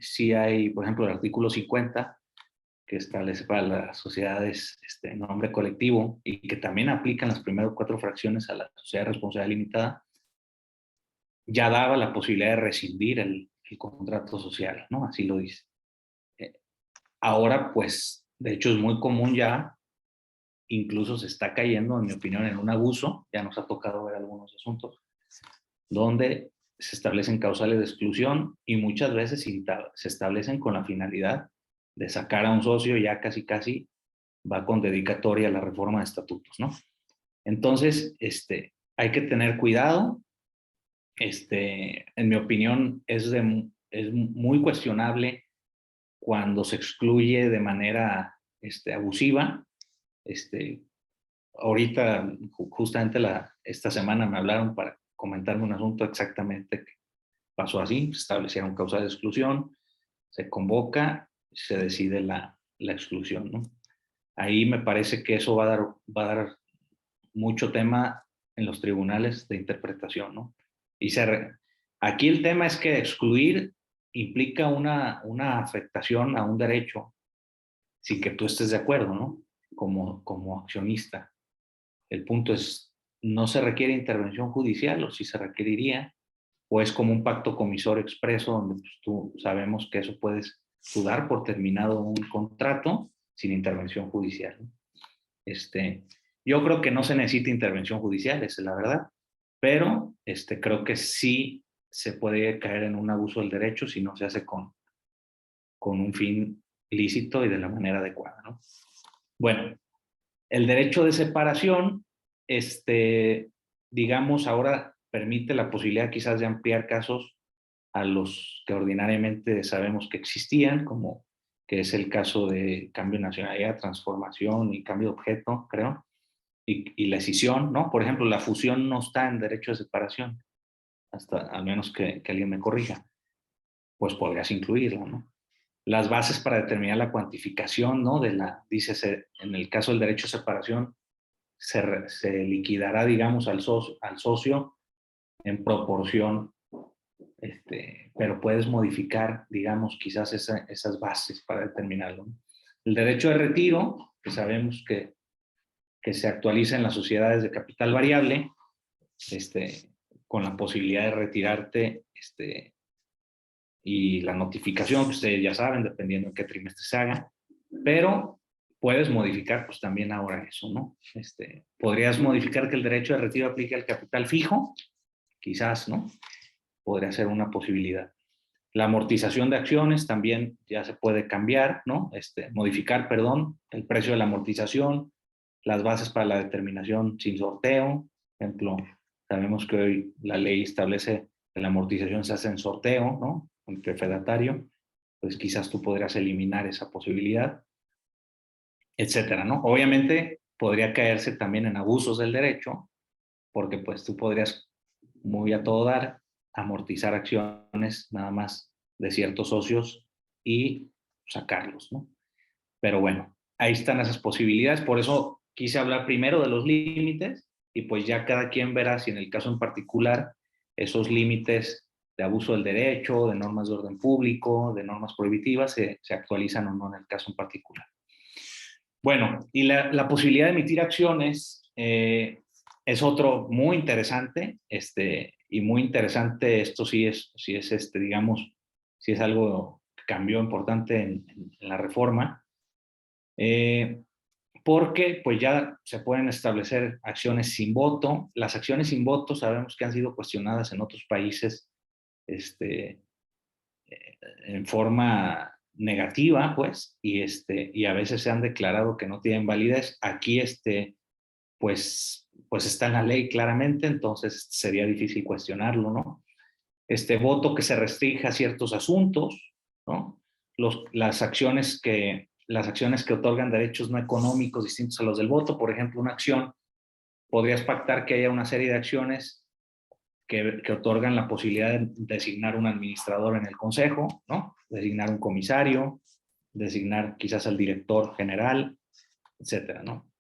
por ejemplo, el artículo 50, que establece para las sociedades nombre colectivo, y que también aplican las primeras 4 fracciones a la sociedad de responsabilidad limitada, ya daba la posibilidad de rescindir el contrato social, ¿no? Así lo dice. Ahora, pues, de hecho es muy común ya, incluso se está cayendo, en mi opinión, en un abuso, ya nos ha tocado ver algunos asuntos, donde se establecen causales de exclusión y muchas veces se establecen con la finalidad de sacar a un socio, ya casi va con dedicatoria a la reforma de estatutos, ¿no? Entonces, hay que tener cuidado. En mi opinión, es muy cuestionable cuando se excluye de manera abusiva. Ahorita, justamente esta semana me hablaron para comentarme un asunto exactamente que pasó así. Se establecieron causas de exclusión, se convoca, se decide la exclusión, ¿no? Ahí me parece que eso va a dar mucho tema en los tribunales de interpretación, ¿no? Aquí el tema es que excluir implica una afectación a un derecho sin que tú estés de acuerdo, ¿no? Como accionista. El punto es, no se requiere intervención judicial, o si se requeriría, o es como un pacto comisorio expreso donde pues, tú sabemos que eso puedes tú dar por terminado un contrato sin intervención judicial, ¿no? Yo creo que no se necesita intervención judicial, esa es la verdad, pero creo que sí se puede caer en un abuso del derecho si no se hace con un fin lícito y de la manera adecuada, ¿no? Bueno, el derecho de separación, digamos, ahora permite la posibilidad quizás de ampliar casos a los que ordinariamente sabemos que existían, como que es el caso de cambio de nacionalidad, transformación y cambio de objeto, creo, y la escisión, ¿no? Por ejemplo, la fusión no está en derecho de separación, hasta al menos que alguien me corrija, pues podrías incluirla, ¿no? Las bases para determinar la cuantificación, ¿no? Dícese, en el caso del derecho de separación, se liquidará, digamos, al socio en proporción, pero puedes modificar, digamos, quizás esas bases para determinarlo, ¿no? El derecho de retiro, que sabemos que se actualiza en las sociedades de capital variable, con la posibilidad de retirarte, y la notificación, que ustedes ya saben, dependiendo en qué trimestre se haga, pero puedes modificar pues también ahora eso, ¿no? Podrías modificar que el derecho de retiro aplique al capital fijo, quizás, ¿no? Podría ser una posibilidad. La amortización de acciones también ya se puede cambiar, ¿no? Modificar, perdón, el precio de la amortización, las bases para la determinación sin sorteo. Por ejemplo, sabemos que hoy la ley establece que la amortización se hace en sorteo, ¿no? Entre fedatario, pues quizás tú podrías eliminar esa posibilidad, etcétera, ¿no? Obviamente podría caerse también en abusos del derecho, porque pues tú podrías muy a todo dar amortizar acciones nada más de ciertos socios y sacarlos, ¿no? Pero bueno, ahí están esas posibilidades, por eso quise hablar primero de los límites y pues ya cada quien verá si en el caso en particular esos límites de abuso del derecho, de normas de orden público, de normas prohibitivas se actualizan o no en el caso en particular. Bueno, y la posibilidad de emitir acciones es otro muy interesante, y muy interesante, esto sí es digamos, sí es algo que cambió importante en la reforma, porque pues ya se pueden establecer acciones sin voto. Las acciones sin voto sabemos que han sido cuestionadas en otros países en forma negativa, pues, y a veces se han declarado que no tienen validez. Aquí, pues está en la ley claramente, entonces sería difícil cuestionarlo, ¿no? Voto que se restrinja a ciertos asuntos, ¿no? Las acciones que otorgan derechos no económicos distintos a los del voto, por ejemplo, una acción, podrías pactar que haya una serie de acciones que otorgan la posibilidad de designar un administrador en el consejo, ¿no? Designar un comisario, designar quizás al director general, etcétera, ¿no?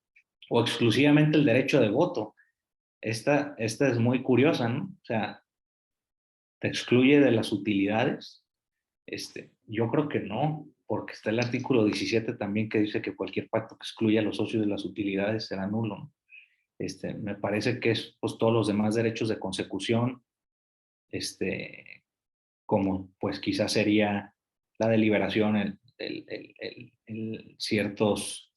O exclusivamente el derecho de voto. Esta es muy curiosa, ¿no? O sea, ¿te excluye de las utilidades? Yo creo que no, porque está el artículo 17 también que dice que cualquier pacto que excluya a los socios de las utilidades será nulo, ¿no? Me parece que es pues todos los demás derechos de consecución, como pues quizás sería la deliberación, ciertos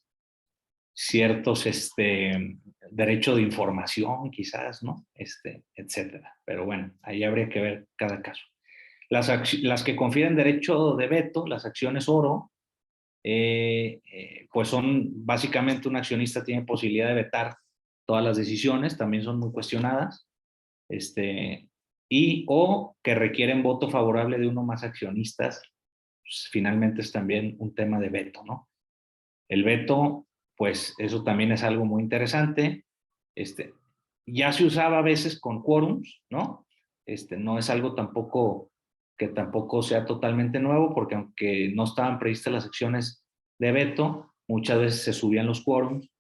derecho de información quizás, ¿no? Etcétera. Pero bueno, ahí habría que ver cada caso. Las que confieren derecho de veto, las acciones oro, pues son básicamente un accionista tiene posibilidad de vetar todas las decisiones, también son muy cuestionadas, o que requieren voto favorable de uno o más accionistas, pues finalmente es también un tema de veto, ¿no? El veto, pues eso también es algo muy interesante, ya se usaba a veces con quórums, ¿no? No es algo que tampoco sea totalmente nuevo, porque aunque no estaban previstas las acciones de veto, muchas veces se subían los quórums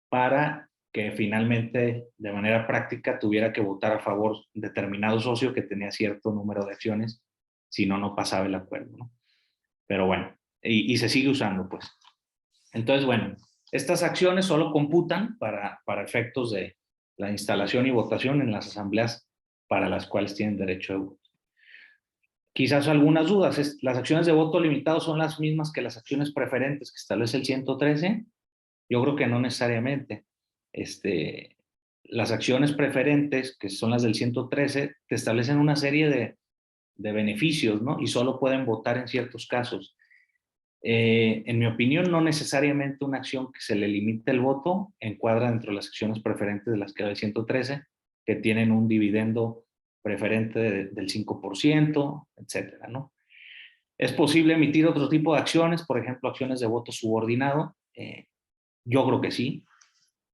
para que finalmente de manera práctica tuviera que votar a favor de determinado socio que tenía cierto número de acciones, si no, no pasaba el acuerdo, ¿no? Pero bueno, y se sigue usando, pues. Entonces, bueno, estas acciones solo computan para efectos de la instalación y votación en las asambleas para las cuales tienen derecho de voto. Quizás algunas dudas. ¿Las acciones de voto limitado son las mismas que las acciones preferentes que establece el 113? Yo creo que no necesariamente. Las acciones preferentes, que son las del 113, te establecen una serie de beneficios, ¿no? Y solo pueden votar en ciertos casos. En mi opinión, no necesariamente una acción que se le limite el voto encuadra dentro de las acciones preferentes de las que da el 113, que tienen un dividendo preferente del 5%, etcétera, ¿no? ¿Es posible emitir otro tipo de acciones, por ejemplo, acciones de voto subordinado? Yo creo que sí,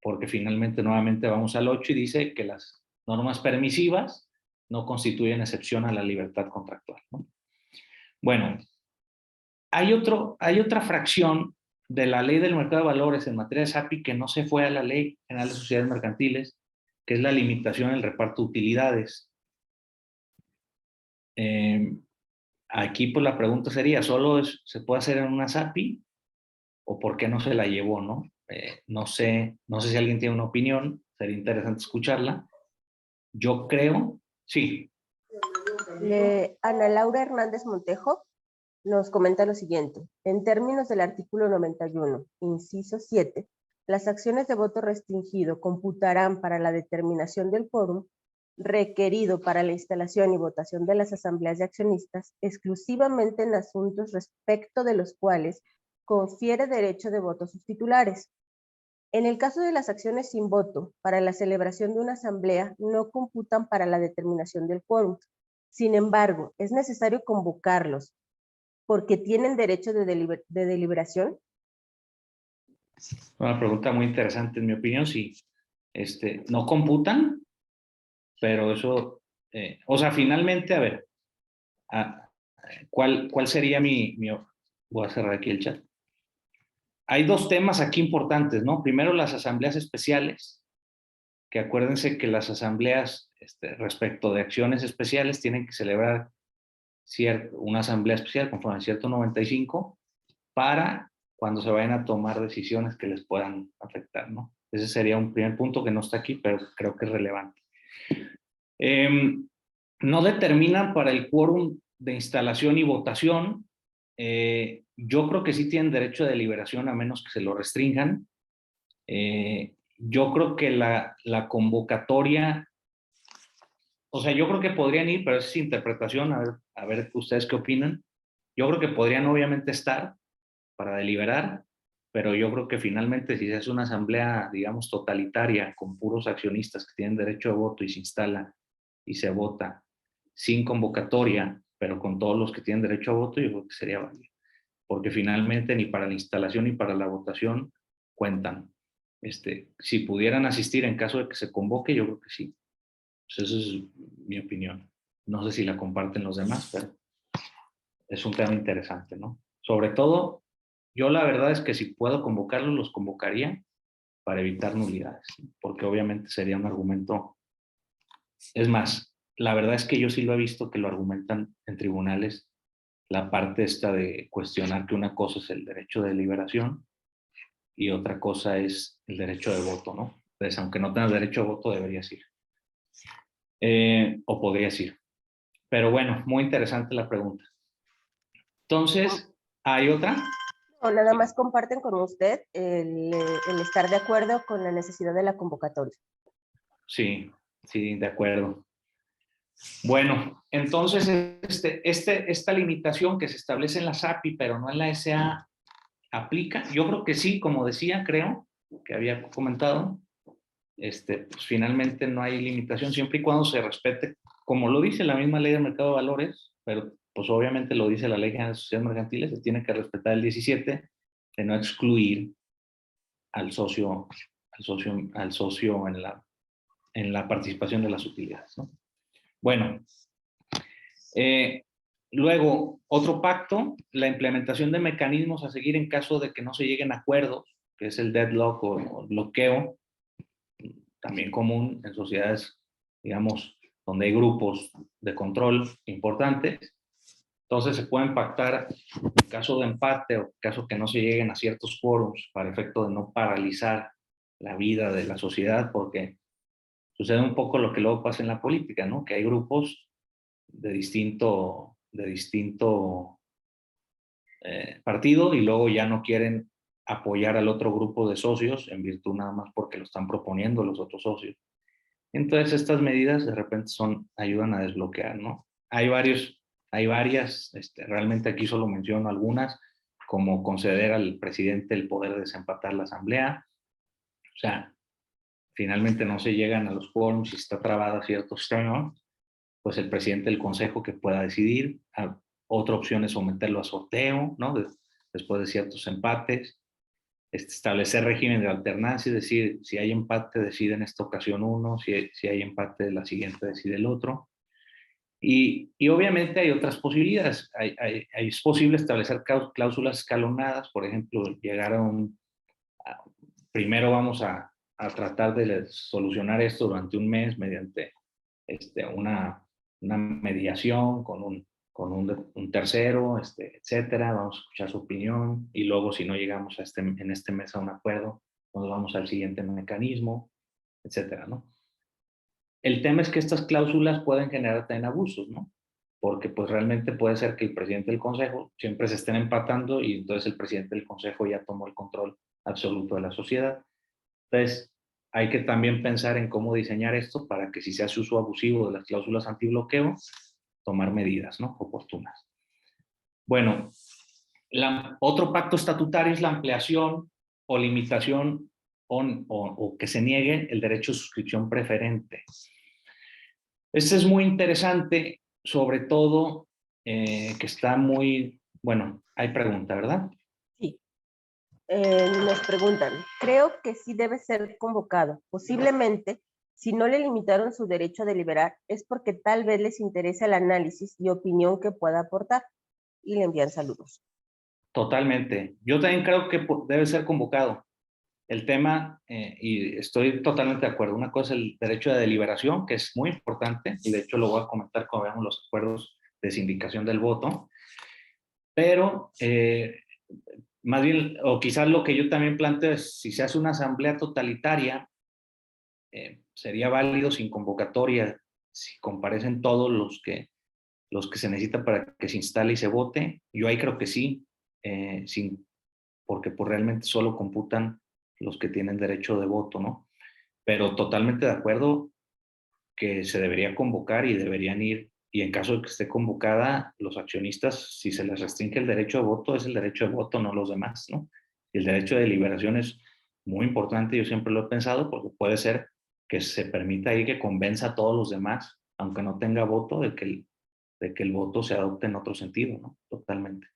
porque finalmente nuevamente vamos al 8 y dice que las normas permisivas no constituyen excepción a la libertad contractual, ¿no? Bueno, hay otra fracción de la ley del mercado de valores en materia de SAPI que no se fue a la ley general de sociedades mercantiles, que es la limitación del reparto de utilidades. Aquí pues la pregunta sería, ¿solo se puede hacer en una SAPI? ¿O por qué no se la llevó, no? No sé si alguien tiene una opinión, sería interesante escucharla. Yo creo, sí. Ana Laura Hernández Montejo nos comenta lo siguiente. En términos del artículo 91, inciso 7, las acciones de voto restringido computarán para la determinación del quórum requerido para la instalación y votación de las asambleas de accionistas exclusivamente en asuntos respecto de los cuales confiere derecho de voto a sus titulares. En el caso de las acciones sin voto, para la celebración de una asamblea no computan para la determinación del quórum. Sin embargo, es necesario convocarlos porque tienen derecho de deliberación. Una pregunta muy interesante, en mi opinión, sí. No computan, pero eso, o sea, finalmente, a ver, ¿cuál sería voy a cerrar aquí el chat. Hay dos temas aquí importantes, ¿no? Primero, las asambleas especiales, que acuérdense que las asambleas respecto de acciones especiales tienen que celebrar una asamblea especial conforme al cierto 95 para cuando se vayan a tomar decisiones que les puedan afectar, ¿no? Ese sería un primer punto que no está aquí, pero creo que es relevante. No determinan para el quórum de instalación y votación. Yo creo que sí tienen derecho de deliberación a menos que se lo restrinjan. Yo creo que la convocatoria, o sea, yo creo que podrían ir, pero es interpretación, a ver ustedes qué opinan. Yo creo que podrían obviamente estar para deliberar, pero yo creo que finalmente si se hace una asamblea, digamos, totalitaria, con puros accionistas que tienen derecho de voto y se instala y se vota sin convocatoria, pero con todos los que tienen derecho a voto, yo creo que sería válido. Porque finalmente ni para la instalación ni para la votación cuentan. Si pudieran asistir en caso de que se convoque, yo creo que sí. Pues esa es mi opinión. No sé si la comparten los demás, pero es un tema interesante, ¿no? Sobre todo, yo la verdad es que si puedo convocarlos, los convocaría para evitar nulidades, porque obviamente sería un argumento. Es más, la verdad es que yo sí lo he visto que lo argumentan en tribunales, la parte esta de cuestionar que una cosa es el derecho de deliberación y otra cosa es el derecho de voto, ¿no? Entonces, aunque no tengas derecho de voto, deberías ir. O podrías ir. Pero bueno, muy interesante la pregunta. Entonces, ¿hay otra? O nada más comparten con usted el estar de acuerdo con la necesidad de la convocatoria. Sí, de acuerdo. Bueno, entonces esta limitación que se establece en la SAPI, pero no en la SA, ¿aplica? Yo creo que sí, como decía, creo, que había comentado, pues finalmente no hay limitación siempre y cuando se respete, como lo dice la misma ley del mercado de valores, pero pues obviamente lo dice la ley general de sociedades mercantiles, se tiene que respetar el 17 de no excluir al socio en la participación de las utilidades, ¿no? Bueno, luego, otro pacto, la implementación de mecanismos a seguir en caso de que no se lleguen a acuerdos, que es el deadlock o bloqueo. también común en sociedades, digamos, donde hay grupos de control importantes. Entonces se pueden pactar en caso de empate o en caso que no se lleguen a ciertos quórums para efecto de no paralizar la vida de la sociedad, porque sucede un poco lo que luego pasa en la política, ¿no? Que hay grupos de distinto partido y luego ya no quieren apoyar al otro grupo de socios en virtud nada más porque lo están proponiendo los otros socios. Entonces estas medidas de repente ayudan a desbloquear, ¿no? Hay varias, realmente aquí solo menciono algunas, como conceder al presidente el poder de desempatar la asamblea. O sea, finalmente no se llegan a los quórums y está trabada ciertos términos, pues el presidente del consejo que pueda decidir. Otra opción es someterlo a sorteo, ¿no? Después de ciertos empates. Establecer régimen de alternancia, es decir, si hay empate decide en esta ocasión uno, si hay empate la siguiente decide el otro. Y obviamente hay otras posibilidades. Es posible establecer cláusulas escalonadas, por ejemplo, llegar primero vamos a tratar de solucionar esto durante un mes mediante una mediación con un tercero, etcétera. Vamos a escuchar su opinión y luego si no llegamos en este mes a un acuerdo, nos vamos al siguiente mecanismo, etcétera, ¿no? El tema es que estas cláusulas pueden generar también abusos, ¿no? Porque pues realmente puede ser que el presidente del consejo siempre se estén empatando y entonces el presidente del consejo ya tomó el control absoluto de la sociedad. Entonces, hay que también pensar en cómo diseñar esto para que si se hace uso abusivo de las cláusulas antibloqueo, tomar medidas, ¿no? Oportunas. Bueno, otro pacto estatutario es la ampliación o limitación o que se niegue el derecho de suscripción preferente. Este es muy interesante, sobre todo que está muy, bueno, hay pregunta, ¿verdad? Sí. Nos preguntan, creo que sí debe ser convocado. Posiblemente, si no le limitaron su derecho a deliberar, es porque tal vez les interesa el análisis y opinión que pueda aportar. Y le envían saludos. Totalmente. Yo también creo que debe ser convocado. El tema, y estoy totalmente de acuerdo, una cosa es el derecho de deliberación, que es muy importante, y de hecho lo voy a comentar cuando veamos los acuerdos de sindicación del voto, pero más bien, o quizás lo que yo también planteo es, si se hace una asamblea totalitaria, sería válido sin convocatoria, si comparecen todos los que se necesitan para que se instale y se vote. Yo ahí creo que sí, porque pues realmente solo computan los que tienen derecho de voto, ¿no? Pero totalmente de acuerdo que se debería convocar y deberían ir, y en caso de que esté convocada, los accionistas, si se les restringe el derecho de voto, es el derecho de voto, no los demás, ¿no? Y el derecho de deliberación es muy importante, yo siempre lo he pensado, porque puede ser que se permita ahí que convenza a todos los demás, aunque no tenga voto, de que el voto se adopte en otro sentido, ¿no? Totalmente.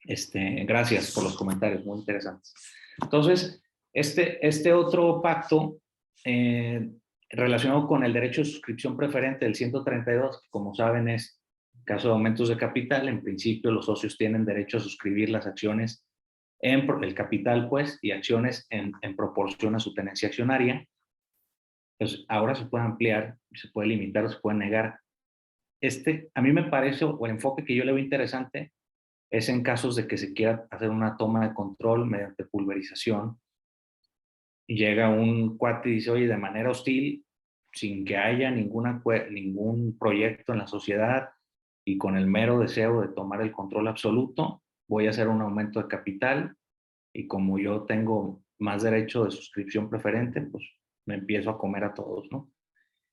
Gracias por los comentarios, muy interesantes. Entonces, este otro pacto relacionado con el derecho de suscripción preferente del 132, que como saben es caso de aumentos de capital, en principio los socios tienen derecho a suscribir las acciones el capital, pues, y acciones en proporción a su tenencia accionaria. Pues ahora se puede ampliar, se puede limitar o se puede negar. A mí me parece, o el enfoque que yo le veo interesante, es en casos de que se quiera hacer una toma de control mediante pulverización y llega un cuate y dice, oye, de manera hostil, sin que haya ningún proyecto en la sociedad y con el mero deseo de tomar el control absoluto, voy a hacer un aumento de capital y como yo tengo más derecho de suscripción preferente, pues me empiezo a comer a todos, ¿no?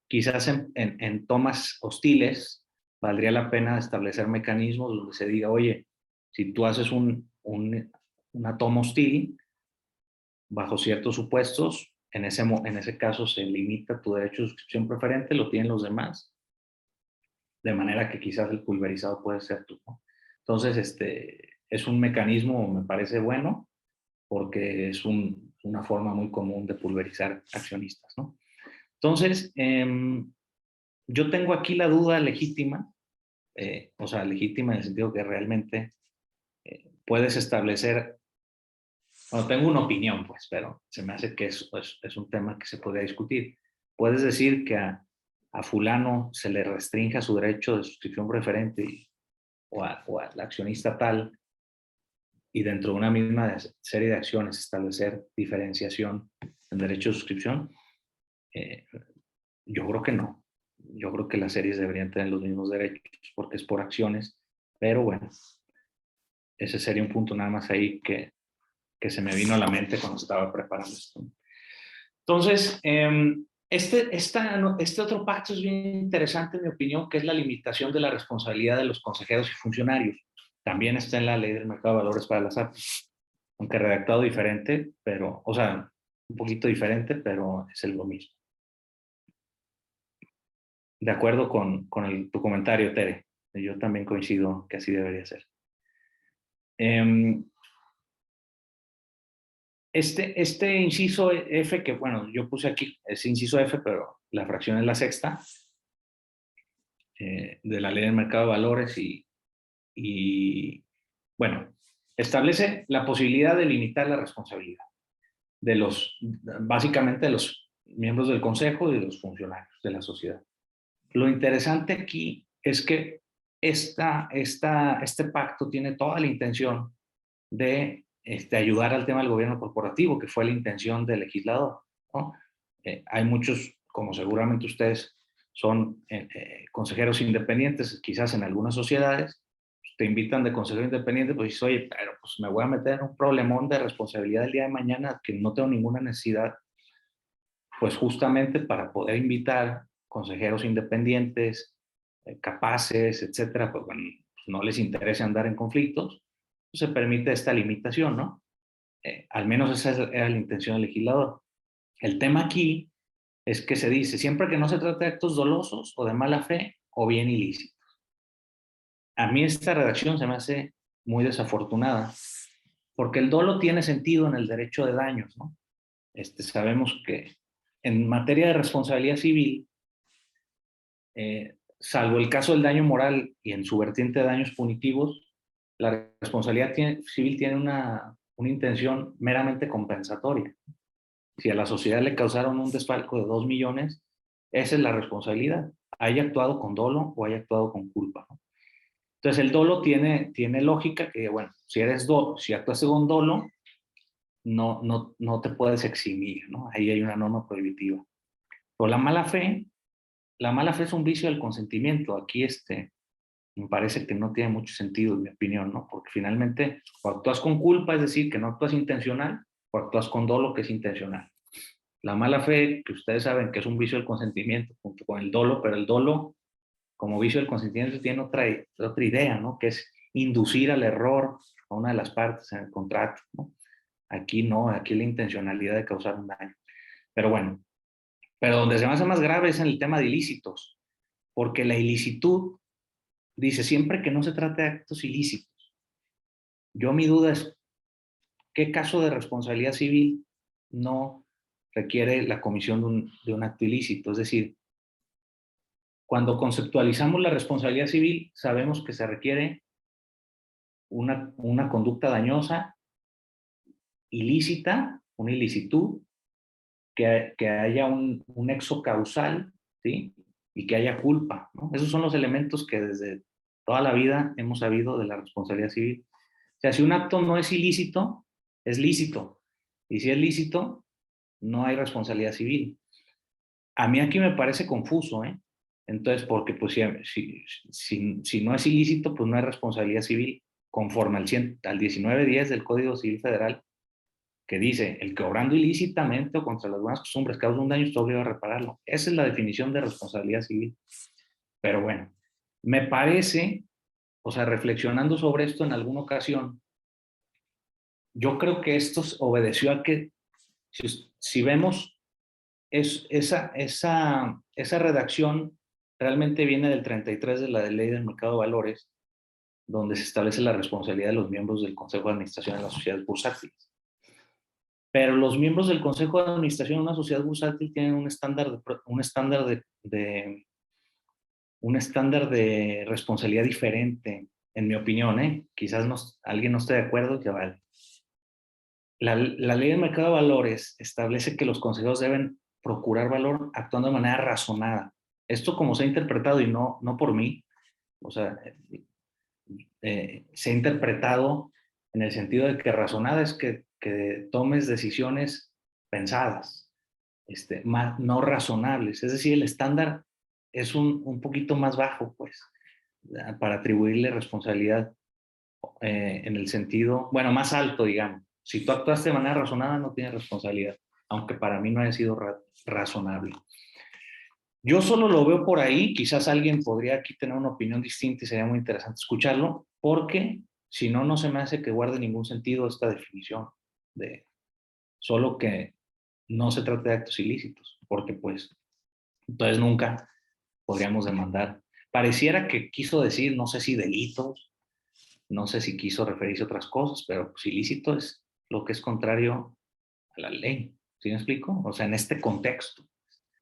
Quizás en tomas hostiles valdría la pena establecer mecanismos donde se diga, oye, si tú haces una toma hostil, bajo ciertos supuestos, en ese caso se limita tu derecho de suscripción preferente, lo tienen los demás, de manera que quizás el pulverizado puede ser tú, ¿no? Entonces, es un mecanismo, me parece bueno, porque es una forma muy común de pulverizar accionistas, ¿no? Entonces, yo tengo aquí la duda legítima, o sea, legítima en el sentido que realmente puedes establecer bueno, tengo una opinión, pues, pero se me hace que es un tema que se podría discutir. Puedes decir que a fulano se le restrinja su derecho de suscripción preferente o al accionista tal, y dentro de una misma serie de acciones establecer diferenciación en derecho de suscripción. Yo creo que no. Yo creo que las series deberían tener los mismos derechos porque es por acciones, pero bueno, ese sería un punto nada más ahí que se me vino a la mente cuando estaba preparando esto. Entonces, este otro pacto es bien interesante, en mi opinión, que es la limitación de la responsabilidad de los consejeros y funcionarios. También está en la Ley del Mercado de Valores para las APIs, aunque redactado diferente, pero, o sea, un poquito diferente, pero es lo mismo. De acuerdo con tu comentario, Tere. Yo también coincido que así debería ser. Este inciso F, que bueno, yo puse aquí, es inciso F, pero la fracción es la sexta, de la Ley del Mercado de Valores y bueno, establece la posibilidad de limitar la responsabilidad básicamente de los miembros del consejo y de los funcionarios de la sociedad. Lo interesante aquí es que este pacto tiene toda la intención de ayudar al tema del gobierno corporativo, que fue la intención del legislador, ¿no? Hay muchos, como seguramente ustedes son consejeros independientes, quizás en algunas sociedades, te invitan de consejero independiente, pues dices, oye, pero pues me voy a meter en un problemón de responsabilidad el día de mañana que no tengo ninguna necesidad, pues justamente para poder invitar consejeros independientes, capaces, etcétera, pues bueno, pues no les interesa andar en conflictos, pues se permite esta limitación, ¿no? Al menos esa era la intención del legislador. El tema aquí es que se dice, siempre que no se trate de actos dolosos o de mala fe o bien ilícitos. A mí esta redacción se me hace muy desafortunada, porque el dolo tiene sentido en el derecho de daños, ¿no? Sabemos que en materia de responsabilidad civil, salvo el caso del daño moral y en su vertiente de daños punitivos, la responsabilidad civil tiene una intención meramente compensatoria. Si a la sociedad le causaron un desfalco de 2 millones, esa es la responsabilidad. Haya actuado con dolo o haya actuado con culpa, ¿no? Entonces el dolo tiene lógica que, bueno, si actuaste con dolo, no te puedes eximir, ¿no? Ahí hay una norma prohibitiva. Pero la mala fe es un vicio del consentimiento. Aquí me parece que no tiene mucho sentido, en mi opinión, ¿no? Porque finalmente, o actúas con culpa, es decir, que no actúas intencional, o actúas con dolo, que es intencional. La mala fe, que ustedes saben que es un vicio del consentimiento, junto con el dolo, pero el dolo, como vicio del consentimiento, tiene otra idea, ¿no? Que es inducir al error a una de las partes en el contrato, ¿no? Aquí no, aquí la intencionalidad de causar un daño. Pero bueno, pero donde se me hace más grave es en el tema de ilícitos, porque la ilicitud dice siempre que no se trate de actos ilícitos. Mi duda es, ¿qué caso de responsabilidad civil no requiere la comisión de un acto ilícito? Es decir, cuando conceptualizamos la responsabilidad civil, sabemos que se requiere una conducta dañosa, ilícita, una ilicitud, que haya un nexo causal, ¿sí? Y que haya culpa, ¿no? Esos son los elementos que desde toda la vida hemos sabido de la responsabilidad civil. O sea, si un acto no es ilícito, es lícito. Y si es lícito, no hay responsabilidad civil. A mí aquí me parece confuso, ¿eh? Entonces, porque pues si no es ilícito, pues no hay responsabilidad civil, conforme al 1910 del Código Civil Federal, que dice, el que obrando ilícitamente o contra las buenas costumbres causa un daño está obligado a repararlo. Esa es la definición de responsabilidad civil. Pero bueno, me parece, o sea, reflexionando sobre esto en alguna ocasión, yo creo que esto obedeció a que, si vemos, esa redacción realmente viene del 33 de la Ley del Mercado de Valores, donde se establece la responsabilidad de los miembros del Consejo de Administración de las sociedades bursátiles. Pero los miembros del Consejo de Administración de una sociedad bursátil tienen un estándar de responsabilidad diferente, en mi opinión, ¿eh? Quizás alguien no esté de acuerdo, que vale. la ley del mercado de valores establece que los consejeros deben procurar valor actuando de manera razonada. Esto como se ha interpretado, y no por mí, o sea, se ha interpretado en el sentido de que razonada es que tomes decisiones pensadas, no razonables. Es decir, el estándar es un poquito más bajo, pues, para atribuirle responsabilidad en el sentido, bueno, más alto, digamos. Si tú actuaste de manera razonada, no tienes responsabilidad, aunque para mí no haya sido razonable. Yo solo lo veo por ahí, quizás alguien podría aquí tener una opinión distinta y sería muy interesante escucharlo, porque si no, no se me hace que guarde ningún sentido esta definición de solo que no se trata de actos ilícitos, porque pues entonces nunca podríamos demandar. Pareciera que quiso decir, no sé si delitos, no sé si quiso referirse a otras cosas, pero pues ilícito es lo que es contrario a la ley. ¿Sí me explico? O sea, en este contexto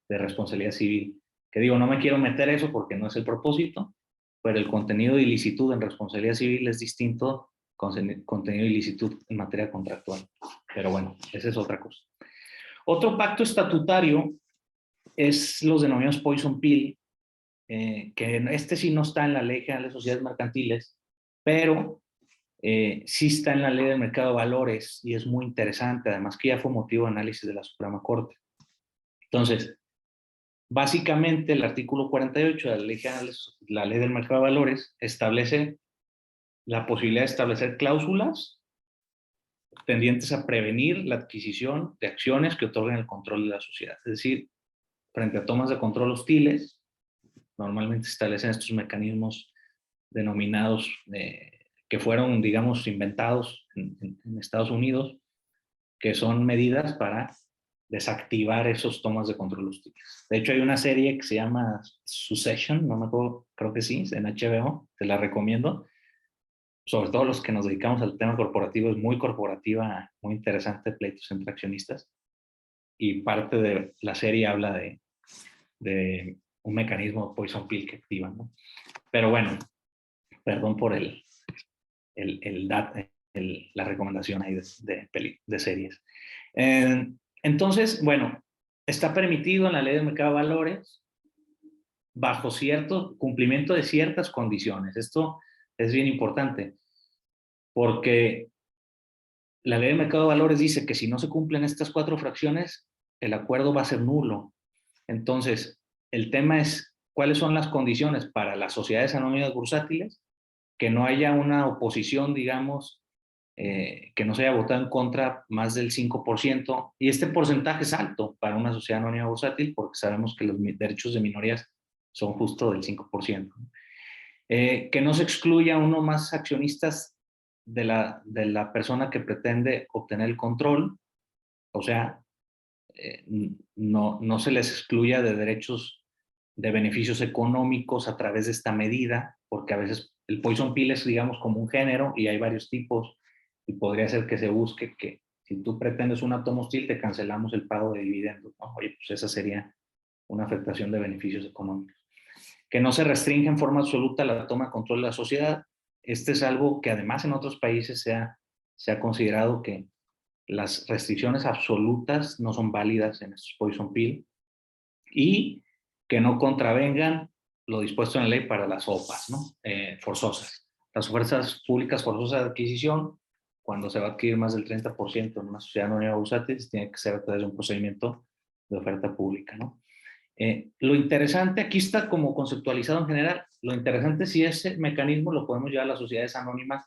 de responsabilidad civil, que digo, no me quiero meter eso porque no es el propósito, pero el contenido de ilicitud en responsabilidad civil es distinto contenido de ilicitud en materia contractual. Pero bueno, esa es otra cosa. Otro pacto estatutario es los denominados poison pill, que sí no está en la Ley General de Sociedades Mercantiles, pero sí está en la Ley del Mercado de Valores y es muy interesante, además que ya fue motivo de análisis de la Suprema Corte. Entonces, básicamente el artículo 48 de la Ley del Mercado de Valores establece la posibilidad de establecer cláusulas tendientes a prevenir la adquisición de acciones que otorguen el control de la sociedad. Es decir, frente a tomas de control hostiles, normalmente se establecen estos mecanismos denominados que fueron, digamos, inventados en Estados Unidos, que son medidas para desactivar esos tomas de control hostiles. De hecho, hay una serie que se llama Succession, no me acuerdo, creo que sí, en HBO, te la recomiendo. Sobre todo los que nos dedicamos al tema corporativo, es muy corporativa, muy interesante, pleitos entre accionistas. Y parte de la serie habla de un mecanismo poison pill que activan, ¿no? Pero bueno, perdón por la recomendación ahí de series. Entonces, bueno, está permitido en la Ley del Mercado de Valores bajo cierto cumplimiento de ciertas condiciones. Esto es bien importante porque la Ley del Mercado de Valores dice que si no se cumplen estas 4 fracciones, el acuerdo va a ser nulo. Entonces, el tema es cuáles son las condiciones para las sociedades anónimas bursátiles, que no haya una oposición, digamos, que no se haya votado en contra más del 5%, y este porcentaje es alto para una sociedad anónima bursátil porque sabemos que los derechos de minorías son justo del 5%. Que no se excluya uno más accionistas de la persona que pretende obtener el control, o sea, no se les excluya de derechos de beneficios económicos a través de esta medida, porque a veces el poison pill es, digamos, como un género y hay varios tipos, y podría ser que se busque que si tú pretendes un átomo hostil, te cancelamos el pago de dividendos, ¿no? Oye, pues esa sería una afectación de beneficios económicos. Que no se restringe en forma absoluta la toma de control de la sociedad. Este es algo que además en otros países se ha considerado que las restricciones absolutas no son válidas en estos poison pill, y que no contravengan lo dispuesto en la ley para las OPAs, ¿no? Forzosas. Las ofertas públicas forzosas de adquisición, cuando se va a adquirir más del 30% en una sociedad anónima bursátil, tiene que ser a través de un procedimiento de oferta pública, ¿no? Lo interesante, aquí está como conceptualizado en general, lo interesante es si ese mecanismo lo podemos llevar a las sociedades anónimas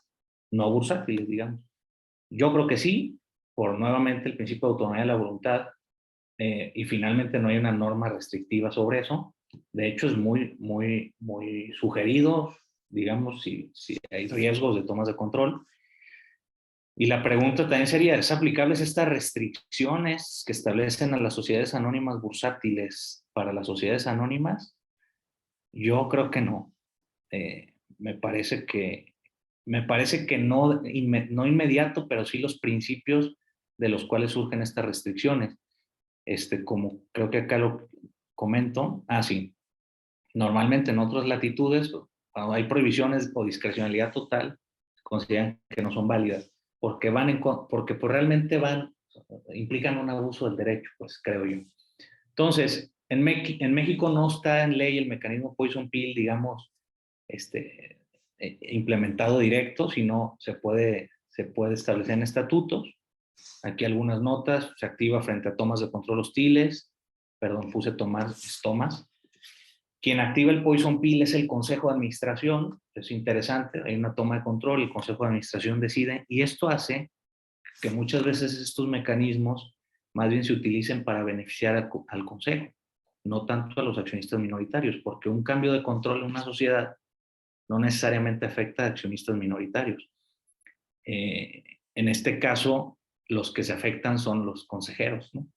no bursátiles, digamos. Yo creo que sí, por nuevamente el principio de autonomía de la voluntad, y finalmente no hay una norma restrictiva sobre eso. De hecho, es muy, muy, muy sugerido, digamos, si hay riesgos de tomas de control. Y la pregunta también sería, ¿es aplicables estas restricciones que establecen a las sociedades anónimas bursátiles para las sociedades anónimas? Yo creo que no. Me parece que no inmediato, pero sí los principios de los cuales surgen estas restricciones. Como creo que acá lo comento, sí, normalmente en otras latitudes, cuando hay prohibiciones o discrecionalidad total, consideran que no son válidas. porque porque pues realmente implican un abuso del derecho, pues creo yo. Entonces, en México no está en ley el mecanismo Poison Pill, digamos, implementado directo, sino se puede establecer en estatutos. Aquí algunas notas: se activa frente a tomas de control hostiles, perdón, puse tomas. Quien activa el Poison Pill es el Consejo de Administración. Es interesante, hay una toma de control, el Consejo de Administración decide, y esto hace que muchas veces estos mecanismos más bien se utilicen para beneficiar al Consejo, no tanto a los accionistas minoritarios, porque un cambio de control en una sociedad no necesariamente afecta a accionistas minoritarios. En este caso, los que se afectan son los consejeros, ¿no?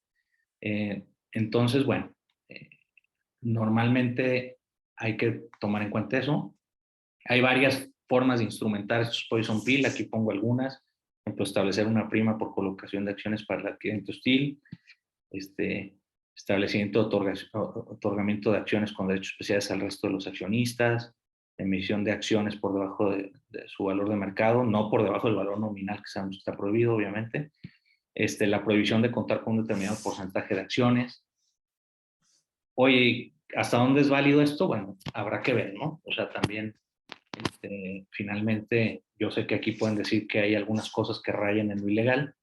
Entonces, bueno, normalmente hay que tomar en cuenta eso. Hay varias formas de instrumentar estos Poison Pill, aquí pongo algunas. Por ejemplo, establecer una prima por colocación de acciones para el adquirente hostil, establecimiento de otorgamiento de acciones con derechos especiales al resto de los accionistas, emisión de acciones por debajo de su valor de mercado, no por debajo del valor nominal, que sabemos que está prohibido, obviamente. La prohibición de contar con un determinado porcentaje de acciones. Oye, ¿hasta dónde es válido esto? Bueno, habrá que ver, ¿no? O sea, también, finalmente, yo sé que aquí pueden decir que hay algunas cosas que rayan en lo ilegal,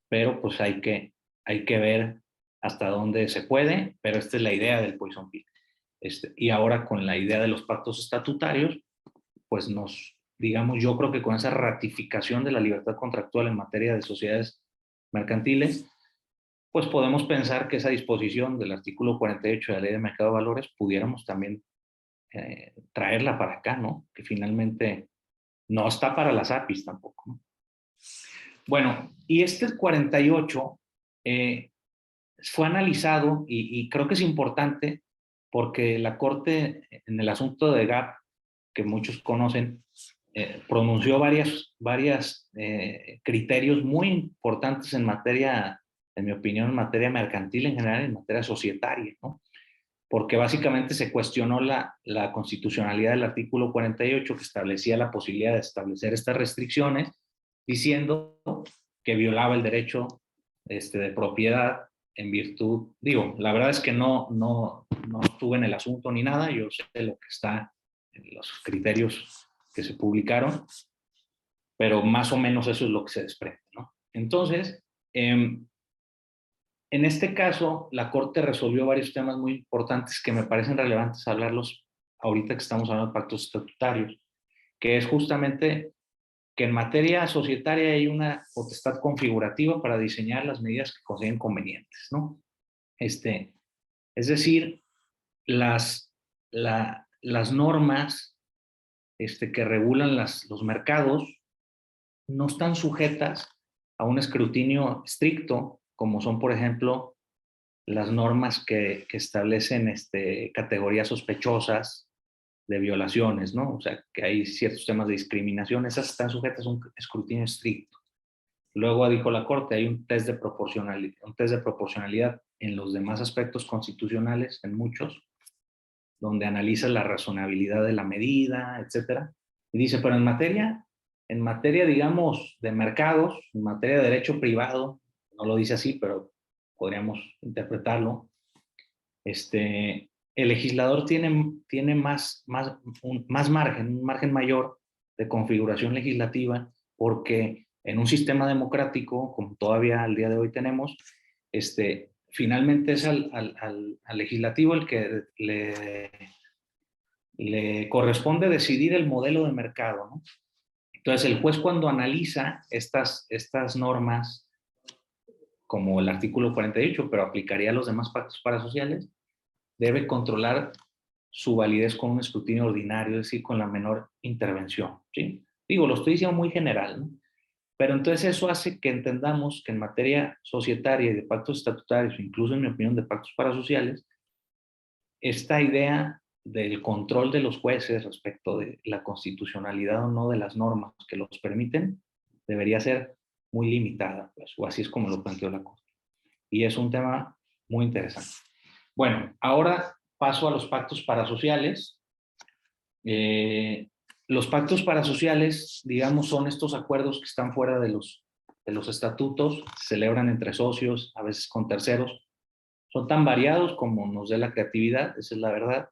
pero pues hay que ver hasta dónde se puede, pero esta es la idea del Poison Pill. Y ahora con la idea de los pactos estatutarios, pues digamos, yo creo que con esa ratificación de la libertad contractual en materia de sociedades mercantiles, pues podemos pensar que esa disposición del artículo 48 de la Ley de Mercado de Valores pudiéramos también traerla para acá, ¿no? Que finalmente no está para las APIs tampoco, ¿no? Bueno, y 48 fue analizado y creo que es importante porque la Corte, en el asunto de GAP, que muchos conocen, pronunció varios criterios muy importantes en materia, en mi opinión, en materia mercantil en general, en materia societaria, ¿no? Porque básicamente se cuestionó la constitucionalidad del artículo 48, que establecía la posibilidad de establecer estas restricciones, diciendo que violaba el derecho de propiedad en virtud, digo, la verdad es que no estuve en el asunto ni nada, yo sé lo que está en los criterios que se publicaron, pero más o menos eso es lo que se desprende, ¿no? Entonces, en este caso, la Corte resolvió varios temas muy importantes que me parecen relevantes hablarlos ahorita que estamos hablando de pactos estatutarios, que es justamente que en materia societaria hay una potestad configurativa para diseñar las medidas que consideren convenientes, ¿no? Es decir, las normas que regulan los mercados no están sujetas a un escrutinio estricto, como son, por ejemplo, las normas que establecen categorías sospechosas de violaciones, ¿no? O sea, que hay ciertos temas de discriminación, esas están sujetas a un escrutinio estricto. Luego, dijo la Corte, hay un test de proporcionalidad en los demás aspectos constitucionales, en muchos, donde analiza la razonabilidad de la medida, etcétera. Y dice, pero en materia, digamos, de mercados, en materia de derecho privado, no lo dice así, pero podríamos interpretarlo, el legislador tiene más margen, un margen mayor de configuración legislativa, porque en un sistema democrático, como todavía al día de hoy tenemos, finalmente es al legislativo el que le corresponde decidir el modelo de mercado, ¿no? Entonces, el juez, cuando analiza estas normas, como el artículo 48, pero aplicaría a los demás pactos parasociales, debe controlar su validez con un escrutinio ordinario, es decir, con la menor intervención, ¿sí? Digo, lo estoy diciendo muy general, ¿no? Pero entonces eso hace que entendamos que en materia societaria y de pactos estatutarios, incluso en mi opinión de pactos parasociales, esta idea del control de los jueces respecto de la constitucionalidad o no de las normas que los permiten, debería ser muy limitada, pues, o así es como lo planteó la Corte. Y es un tema muy interesante. Bueno, ahora paso a los pactos parasociales. Los pactos parasociales, digamos, son estos acuerdos que están fuera de los estatutos, se celebran entre socios, a veces con terceros. Son tan variados como nos dé la creatividad, esa es la verdad,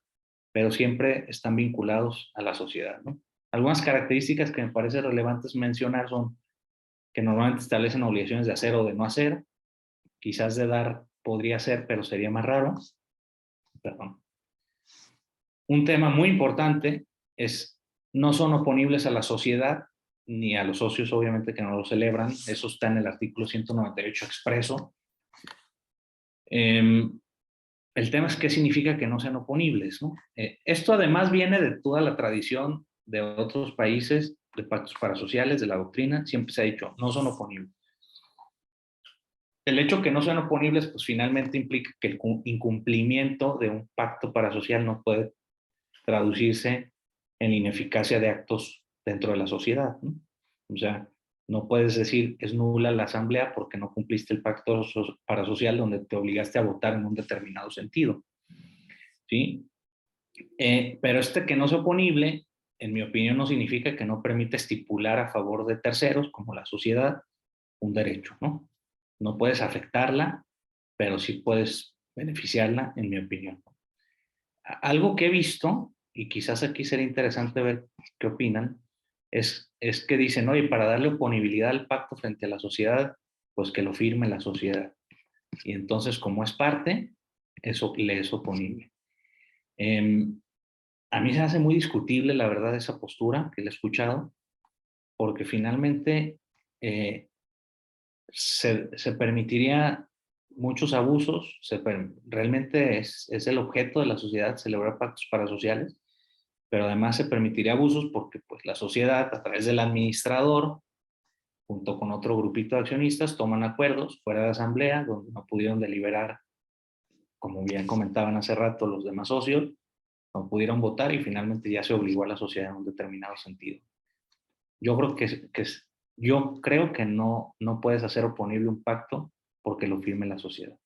pero siempre están vinculados a la sociedad, ¿no? Algunas características que me parece relevantes mencionar son que normalmente establecen obligaciones de hacer o de no hacer, quizás de dar podría ser, pero sería más raro. Perdón. Un tema muy importante es, no son oponibles a la sociedad, ni a los socios, obviamente, que no lo celebran. Eso está en el artículo 198 expreso. El tema es qué significa que no sean oponibles, ¿no? Esto además viene de toda la tradición de otros países, de pactos parasociales, de la doctrina. Siempre se ha dicho, no son oponibles. El hecho que no sean oponibles, pues finalmente implica que el incumplimiento de un pacto parasocial no puede traducirse en la ineficacia de actos dentro de la sociedad, ¿no? O sea, no puedes decir es nula la asamblea porque no cumpliste el pacto parasocial donde te obligaste a votar en un determinado sentido, ¿sí? Pero que no sea oponible, en mi opinión, no significa que no permite estipular a favor de terceros, como la sociedad, un derecho, ¿no? No puedes afectarla, pero sí puedes beneficiarla, en mi opinión. Algo que he visto, y quizás aquí sería interesante ver qué opinan, es que dicen, oye, para darle oponibilidad al pacto frente a la sociedad, pues que lo firme la sociedad. Y entonces, como es parte, eso le es oponible. A mí se hace muy discutible, la verdad, esa postura que le he escuchado, porque finalmente se permitiría muchos abusos, realmente es el objeto de la sociedad celebrar pactos parasociales, pero además se permitiría abusos porque pues, la sociedad, a través del administrador, junto con otro grupito de accionistas, toman acuerdos fuera de asamblea, donde no pudieron deliberar, como bien comentaban hace rato los demás socios, no pudieron votar y finalmente ya se obligó a la sociedad en un determinado sentido. Yo creo que no puedes hacer oponible un pacto porque lo firme la sociedad.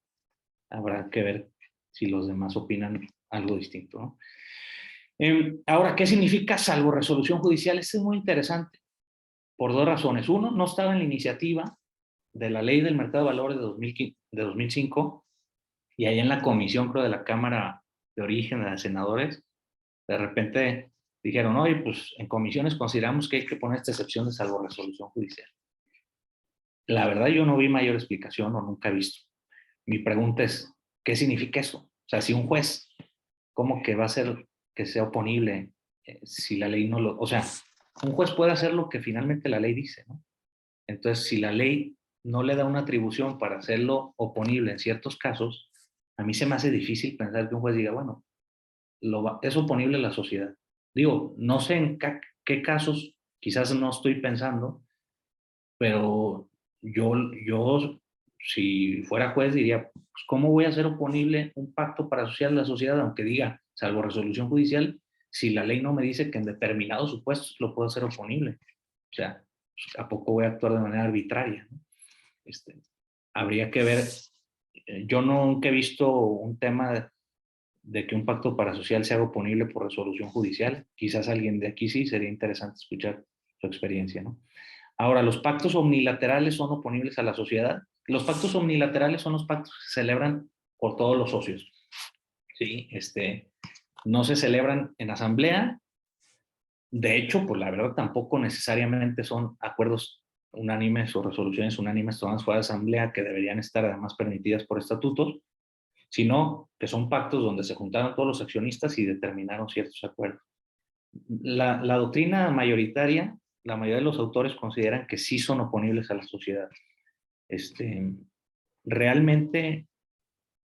Habrá que ver si los demás opinan algo distinto, ¿no? Ahora, ¿qué significa salvo resolución judicial? Esto es muy interesante por dos razones. Uno, no estaba en la iniciativa de la Ley del Mercado de Valores de 2005 y ahí en la comisión, creo, de la Cámara de Origen de Senadores, de repente dijeron, oye, pues en comisiones consideramos que hay que poner esta excepción de salvo resolución judicial. La verdad yo no vi mayor explicación o nunca he visto. Mi pregunta es, ¿qué significa eso? O sea, si un juez, ¿cómo que va a ser que sea oponible si la ley no lo... O sea, un juez puede hacer lo que finalmente la ley dice, ¿no? Entonces, si la ley no le da una atribución para hacerlo oponible en ciertos casos, a mí se me hace difícil pensar que un juez diga, bueno, es oponible a la sociedad. Digo, no sé en qué casos, quizás no estoy pensando, pero yo si fuera juez diría, pues, ¿cómo voy a hacer oponible un pacto parasocial de la sociedad, aunque diga, salvo resolución judicial, si la ley no me dice que en determinados supuestos lo puedo hacer oponible? O sea, ¿a poco voy a actuar de manera arbitraria, ¿no? Habría que ver, yo nunca he visto un tema de que un pacto parasocial sea oponible por resolución judicial. Quizás alguien de aquí sí, sería interesante escuchar su experiencia, ¿no? Ahora, ¿los pactos omnilaterales son oponibles a la sociedad? Los pactos omnilaterales son los pactos que se celebran por todos los socios, ¿sí? No se celebran en asamblea. De hecho, pues la verdad tampoco necesariamente son acuerdos unánimes o resoluciones unánimes tomadas fuera de asamblea que deberían estar además permitidas por estatutos, sino que son pactos donde se juntaron todos los accionistas y determinaron ciertos acuerdos. La doctrina mayoritaria, la mayoría de los autores consideran que sí son oponibles a la sociedad. Realmente,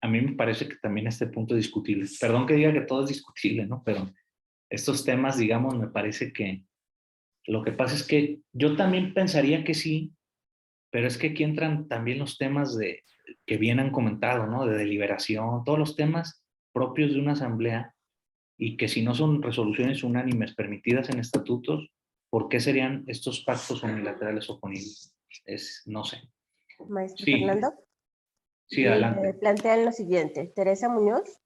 a mí me parece que también este punto es discutible. Perdón que diga que todo es discutible, ¿no? Pero estos temas, digamos, me parece que lo que pasa es que yo también pensaría que sí, pero es que aquí entran también los temas que bien han comentado, ¿no? De deliberación, todos los temas propios de una asamblea y que si no son resoluciones unánimes permitidas en estatutos, ¿por qué serían estos pactos unilaterales oponibles? No sé. Maestro Sí, Fernando. sí, adelante. Plantean lo siguiente. Teresa Muñoz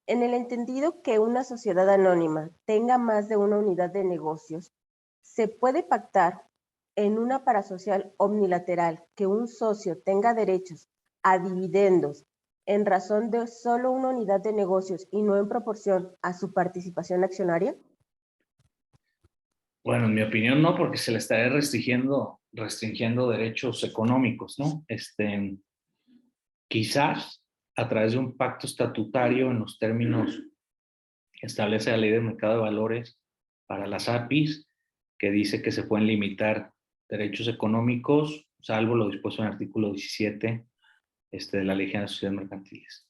En el entendido que una sociedad anónima tenga más de una unidad de negocios, ¿se puede pactar en una parasocial omnilateral que un socio tenga derechos a dividendos en razón de solo una unidad de negocios y no en proporción a su participación accionaria? Bueno, en mi opinión no, porque se le estaría restringiendo derechos económicos, ¿no? Quizás a través de un pacto estatutario en los términos que establece la Ley del Mercado de Valores para las APIs, que dice que se pueden limitar derechos económicos, salvo lo dispuesto en el artículo 17 de la Ley General de Sociedades Mercantiles.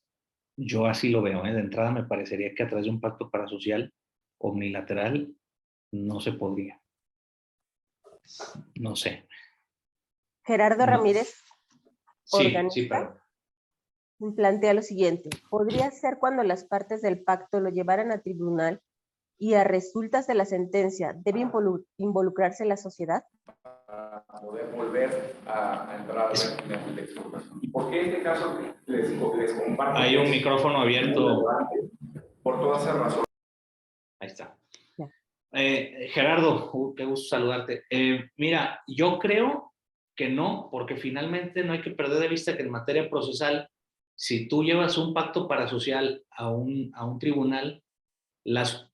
Yo así lo veo, ¿eh? De entrada me parecería que a través de un pacto parasocial omnilateral no se podría. No sé. Gerardo No. Ramírez, Sí, organista, pero plantea lo siguiente: ¿podría ser cuando las partes del pacto lo llevaran a tribunal y a resultas de la sentencia debe involucrarse la sociedad? Para poder volver a entrar en el exportación. ¿Y por qué en este caso les comparto? hay un micrófono abierto. Por todas esas razones. Ahí está. Ya. Gerardo, qué gusto saludarte. Mira, yo creo que no, porque finalmente no hay que perder de vista que en materia procesal, si tú llevas un pacto parasocial a un tribunal, los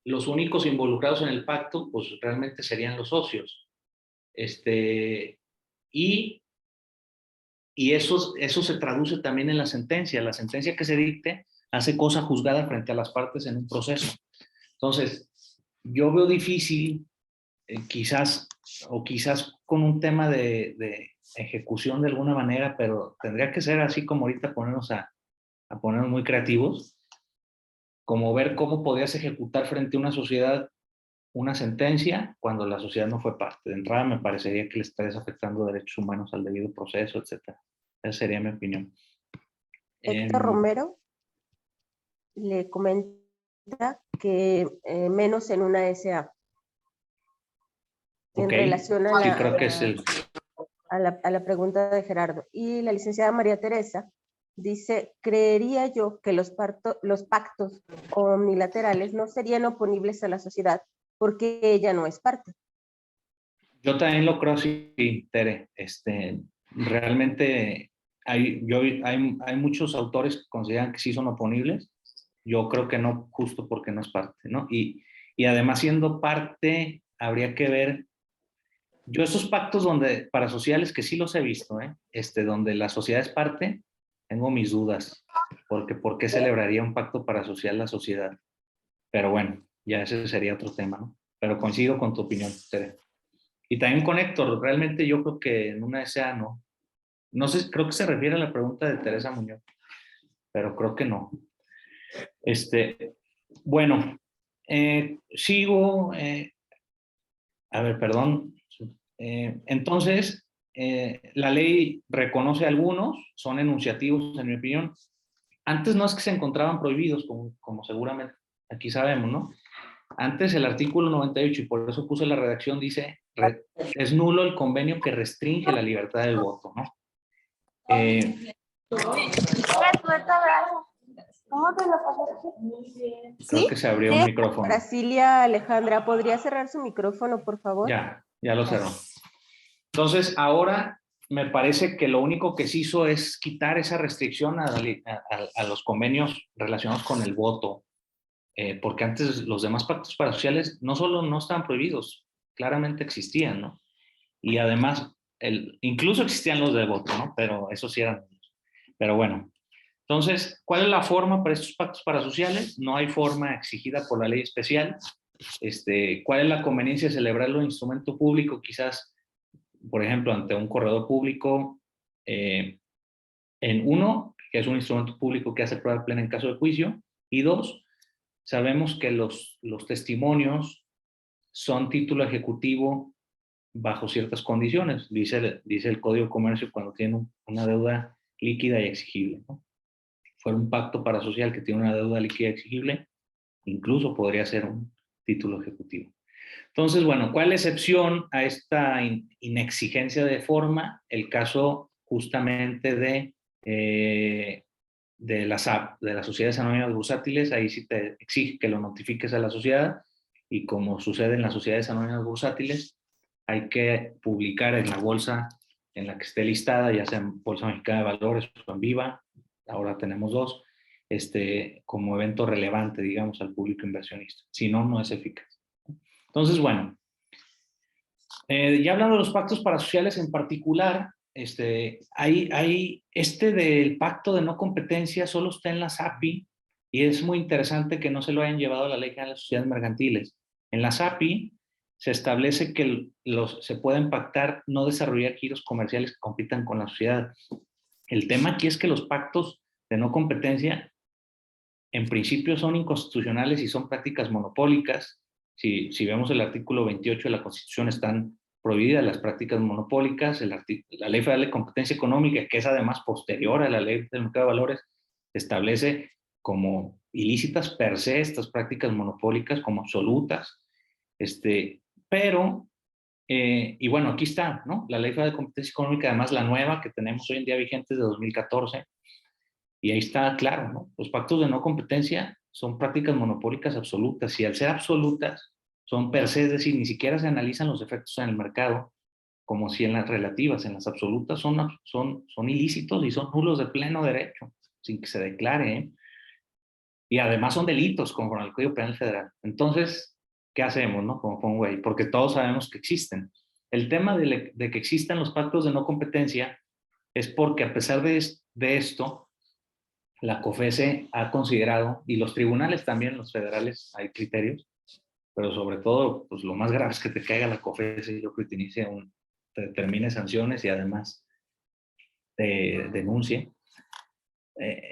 únicos involucrados en el pacto, pues realmente serían los socios. Y eso se traduce también en la sentencia. La sentencia que se dicte hace cosa juzgada frente a las partes en un proceso. Entonces, yo veo difícil, quizás con un tema de ejecución de alguna manera, pero tendría que ser así como ahorita ponernos a ponernos muy creativos, como ver cómo podías ejecutar frente a una sociedad una sentencia cuando la sociedad no fue parte. De entrada me parecería que le estarías afectando derechos humanos al debido proceso, etc. Esa sería mi opinión. Héctor Romero le comenta que menos en una SA. En relación a sí, creo que es a la pregunta de Gerardo. Y la licenciada María Teresa dice: creería yo que los pactos omnilaterales no serían oponibles a la sociedad porque ella no es parte. Yo también lo creo así, Tere. Realmente hay muchos autores que consideran que sí son oponibles. Yo creo que no, justo porque no es parte, ¿no? Y además, siendo parte, habría que ver. Yo esos pactos parasociales que sí los he visto, donde la sociedad es parte, tengo mis dudas, porque ¿por qué celebraría un pacto parasocial la sociedad? Pero bueno, ya ese sería otro tema, ¿no? Pero coincido con tu opinión, Tere. Y también con Héctor, realmente yo creo que en una SA no. No sé, creo que se refiere a la pregunta de Teresa Muñoz, pero creo que no. Bueno, sigo, a ver, perdón. Entonces, la ley reconoce algunos, son enunciativos en mi opinión. Antes no es que se encontraban prohibidos, como seguramente aquí sabemos, ¿no? Antes el artículo 98, y por eso puse la redacción, dice, es nulo el convenio que restringe la libertad del voto, ¿no? Creo que se abrió un micrófono. Brasilia Alejandra, ¿podría cerrar su micrófono, por favor? Ya lo cerró. Entonces, ahora me parece que lo único que se hizo es quitar esa restricción a los convenios relacionados con el voto, porque antes los demás pactos parasociales no solo no estaban prohibidos, claramente existían, ¿no? Y además, incluso existían los de voto, ¿no? Pero eso sí eran. Pero bueno, entonces, ¿cuál es la forma para estos pactos parasociales? No hay forma exigida por la ley especial. ¿Cuál es la conveniencia de celebrarlo en instrumento público? Quizás, por ejemplo, ante un corredor público, en uno, que es un instrumento público que hace prueba plena en caso de juicio, y dos, sabemos que los testimonios son título ejecutivo bajo ciertas condiciones, dice el Código de Comercio, cuando tiene una deuda líquida y exigible, ¿no? Fuera un pacto parasocial que tiene una deuda líquida y exigible, incluso podría ser un título ejecutivo. Entonces, bueno, ¿cuál es la excepción a esta inexigencia de forma? El caso justamente de las de las sociedades anónimas bursátiles, ahí sí te exige que lo notifiques a la sociedad, y como sucede en las sociedades anónimas bursátiles, hay que publicar en la bolsa en la que esté listada, ya sea en Bolsa Mexicana de Valores o en Viva, ahora tenemos dos, como evento relevante, digamos, al público inversionista. Si no, no es eficaz. Entonces, bueno, ya hablando de los pactos parasociales en particular, del pacto de no competencia solo está en la SAPI, y es muy interesante que no se lo hayan llevado a la Ley General de las Sociedades Mercantiles. En la SAPI se establece que se pueden pactar no desarrollar giros comerciales que compitan con la sociedad. El tema aquí es que los pactos de no competencia en principio son inconstitucionales y son prácticas monopólicas. Si vemos el artículo 28 de la Constitución, están prohibidas las prácticas monopólicas. La Ley Federal de Competencia Económica, que es además posterior a la Ley del Mercado de Valores, establece como ilícitas per se estas prácticas monopólicas como absolutas. Pero, y bueno, aquí está, ¿no? La Ley Federal de Competencia Económica, además la nueva que tenemos hoy en día vigente de 2014, y ahí está claro, ¿no? Los pactos de no competencia son prácticas monopólicas absolutas, y al ser absolutas son per se, es decir, ni siquiera se analizan los efectos en el mercado, como si en las relativas. En las absolutas son ilícitos y son nulos de pleno derecho, sin que se declare, ¿eh? Y además son delitos conforme al Código Penal Federal. Entonces, ¿qué hacemos, no? Como pongo ahí, porque todos sabemos que existen. El tema de que existan los pactos de no competencia es porque, a pesar de esto, la COFESE ha considerado, y los tribunales también, los federales, hay criterios, pero sobre todo, pues lo más grave es que te caiga la COFESE, yo creo que te determine sanciones y además te denuncie.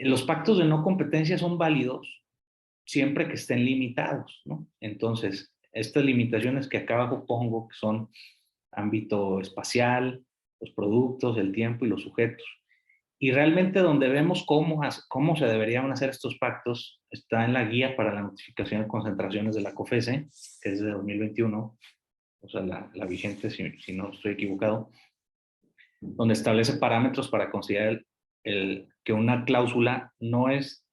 Los pactos de no competencia son válidos siempre que estén limitados, ¿no? Entonces, estas limitaciones que acá abajo pongo, que son ámbito espacial, los productos, el tiempo y los sujetos. Y realmente donde vemos cómo se deberían hacer estos pactos está en la guía para la notificación de concentraciones de la COFESE, que es de 2021, o sea, la vigente, si no estoy equivocado, donde establece parámetros para considerar que una cláusula no es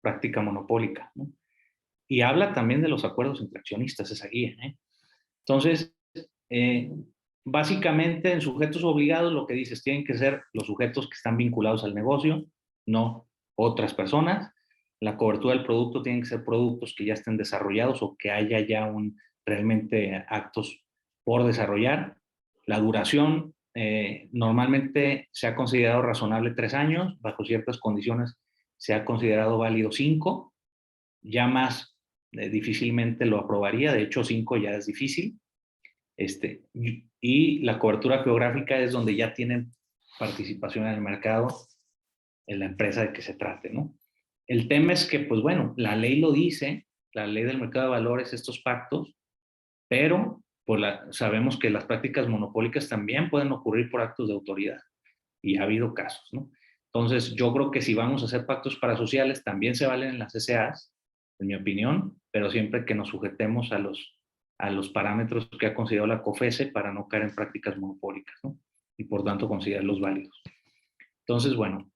práctica monopólica, ¿no? Y habla también de los acuerdos entre accionistas, esa guía, ¿eh? Entonces, básicamente en sujetos obligados lo que dices, tienen que ser los sujetos que están vinculados al negocio, no otras personas. La cobertura del producto tienen que ser productos que ya estén desarrollados o que haya ya realmente actos por desarrollar. La duración normalmente se ha considerado razonable 3 años, bajo ciertas condiciones se ha considerado válido 5, ya más difícilmente lo aprobaría, de hecho 5 ya es difícil. Y la cobertura geográfica es donde ya tienen participación en el mercado en la empresa de que se trate, ¿no? El tema es que, pues bueno, la ley lo dice, la ley del mercado de valores, estos pactos, pero sabemos que las prácticas monopólicas también pueden ocurrir por actos de autoridad, y ha habido casos, ¿no? Entonces, yo creo que si vamos a hacer pactos parasociales, también se valen en las SAs, en mi opinión, pero siempre que nos sujetemos a los parámetros que ha considerado la COFESE para no caer en prácticas monopólicas, ¿no? Y por tanto considerarlos válidos. Entonces, bueno,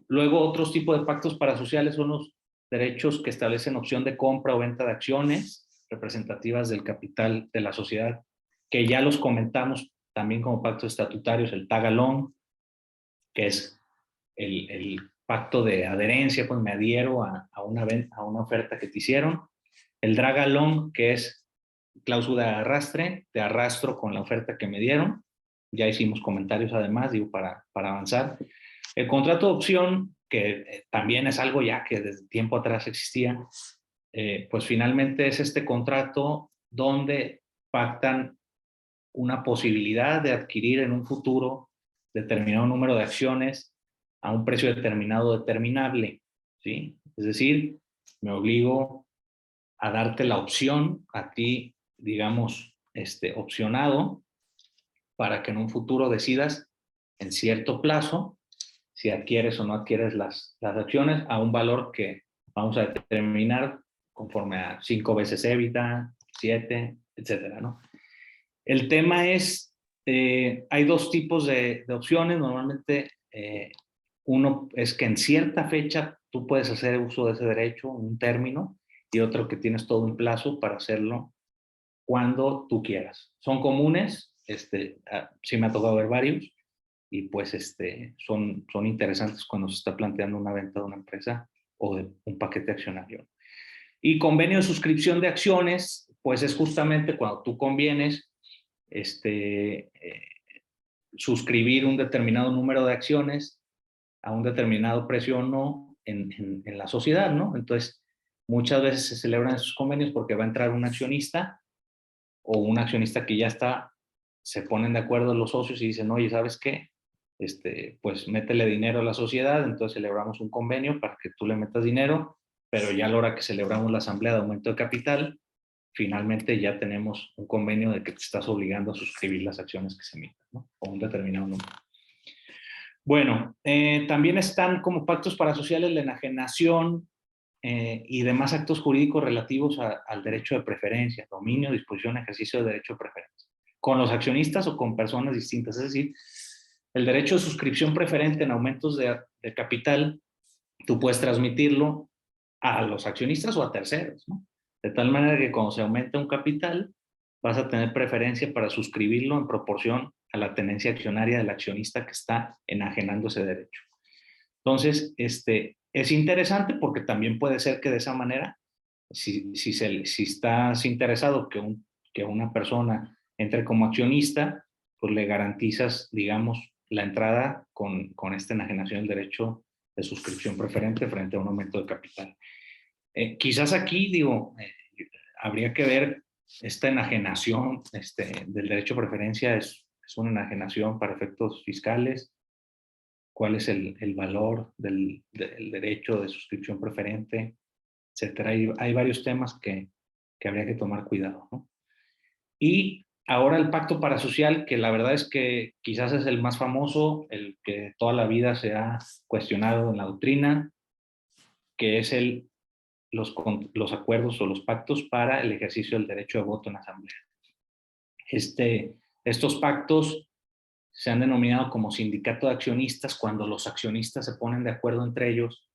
luego otros tipos de pactos parasociales son los derechos que establecen opción de compra o venta de acciones representativas del capital de la sociedad, que ya los comentamos también como pactos estatutarios, el tag-along, que es el pacto de adherencia, pues me adhiero a una oferta que te hicieron. El drag-along, que es cláusula de arrastre, te arrastro con la oferta que me dieron. Ya hicimos comentarios además, digo, para avanzar. El contrato de opción, que también es algo ya que desde tiempo atrás existía, pues finalmente es este contrato donde pactan una posibilidad de adquirir en un futuro determinado número de acciones a un precio determinado determinable, ¿sí? Es decir, me obligo a darte la opción a ti, digamos, opcionado, para que en un futuro decidas en cierto plazo si adquieres o no adquieres las acciones a un valor que vamos a determinar conforme a 5 veces EBITDA, 7, etcétera, ¿no? El tema es hay dos tipos de opciones. Normalmente, uno es que en cierta fecha tú puedes hacer uso de ese derecho, un término, y otro que tienes todo un plazo para hacerlo cuando tú quieras. Son comunes, sí me ha tocado ver varios, y pues son interesantes cuando se está planteando una venta de una empresa o de un paquete accionario. Y convenio de suscripción de acciones, pues es justamente cuando tú convienes suscribir un determinado número de acciones a un determinado precio o no en la sociedad, ¿no? Entonces, muchas veces se celebran esos convenios porque va a entrar un accionista o un accionista que ya está, se ponen de acuerdo los socios y dicen, oye, ¿sabes qué? Pues métele dinero a la sociedad, entonces celebramos un convenio para que tú le metas dinero, pero ya a la hora que celebramos la asamblea de aumento de capital, finalmente ya tenemos un convenio de que te estás obligando a suscribir las acciones que se emitan, ¿no? O un determinado número. Bueno, también están como pactos parasociales la enajenación y demás actos jurídicos relativos al derecho de preferencia, dominio, disposición, ejercicio de derecho de preferencia, con los accionistas o con personas distintas. Es decir, el derecho de suscripción preferente en aumentos de capital, tú puedes transmitirlo a los accionistas o a terceros, ¿no? De tal manera que cuando se aumenta un capital, vas a tener preferencia para suscribirlo en proporción a la tenencia accionaria del accionista que está enajenando ese derecho. Entonces, es interesante porque también puede ser que de esa manera, si estás interesado que una persona entre como accionista, pues le garantizas, digamos, la entrada con esta enajenación del derecho de suscripción preferente frente a un aumento de capital. Quizás aquí, digo, habría que ver esta enajenación del derecho de preferencia. ¿Es una enajenación para efectos fiscales? ¿Cuál es el valor del derecho de suscripción preferente? Etcétera. Hay varios temas que habría que tomar cuidado, ¿no? Y ahora el pacto parasocial, que la verdad es que quizás es el más famoso, el que toda la vida se ha cuestionado en la doctrina, que es los acuerdos o los pactos para el ejercicio del derecho de voto en asamblea. Estos pactos se han denominado como sindicato de accionistas cuando los accionistas se ponen de acuerdo entre ellos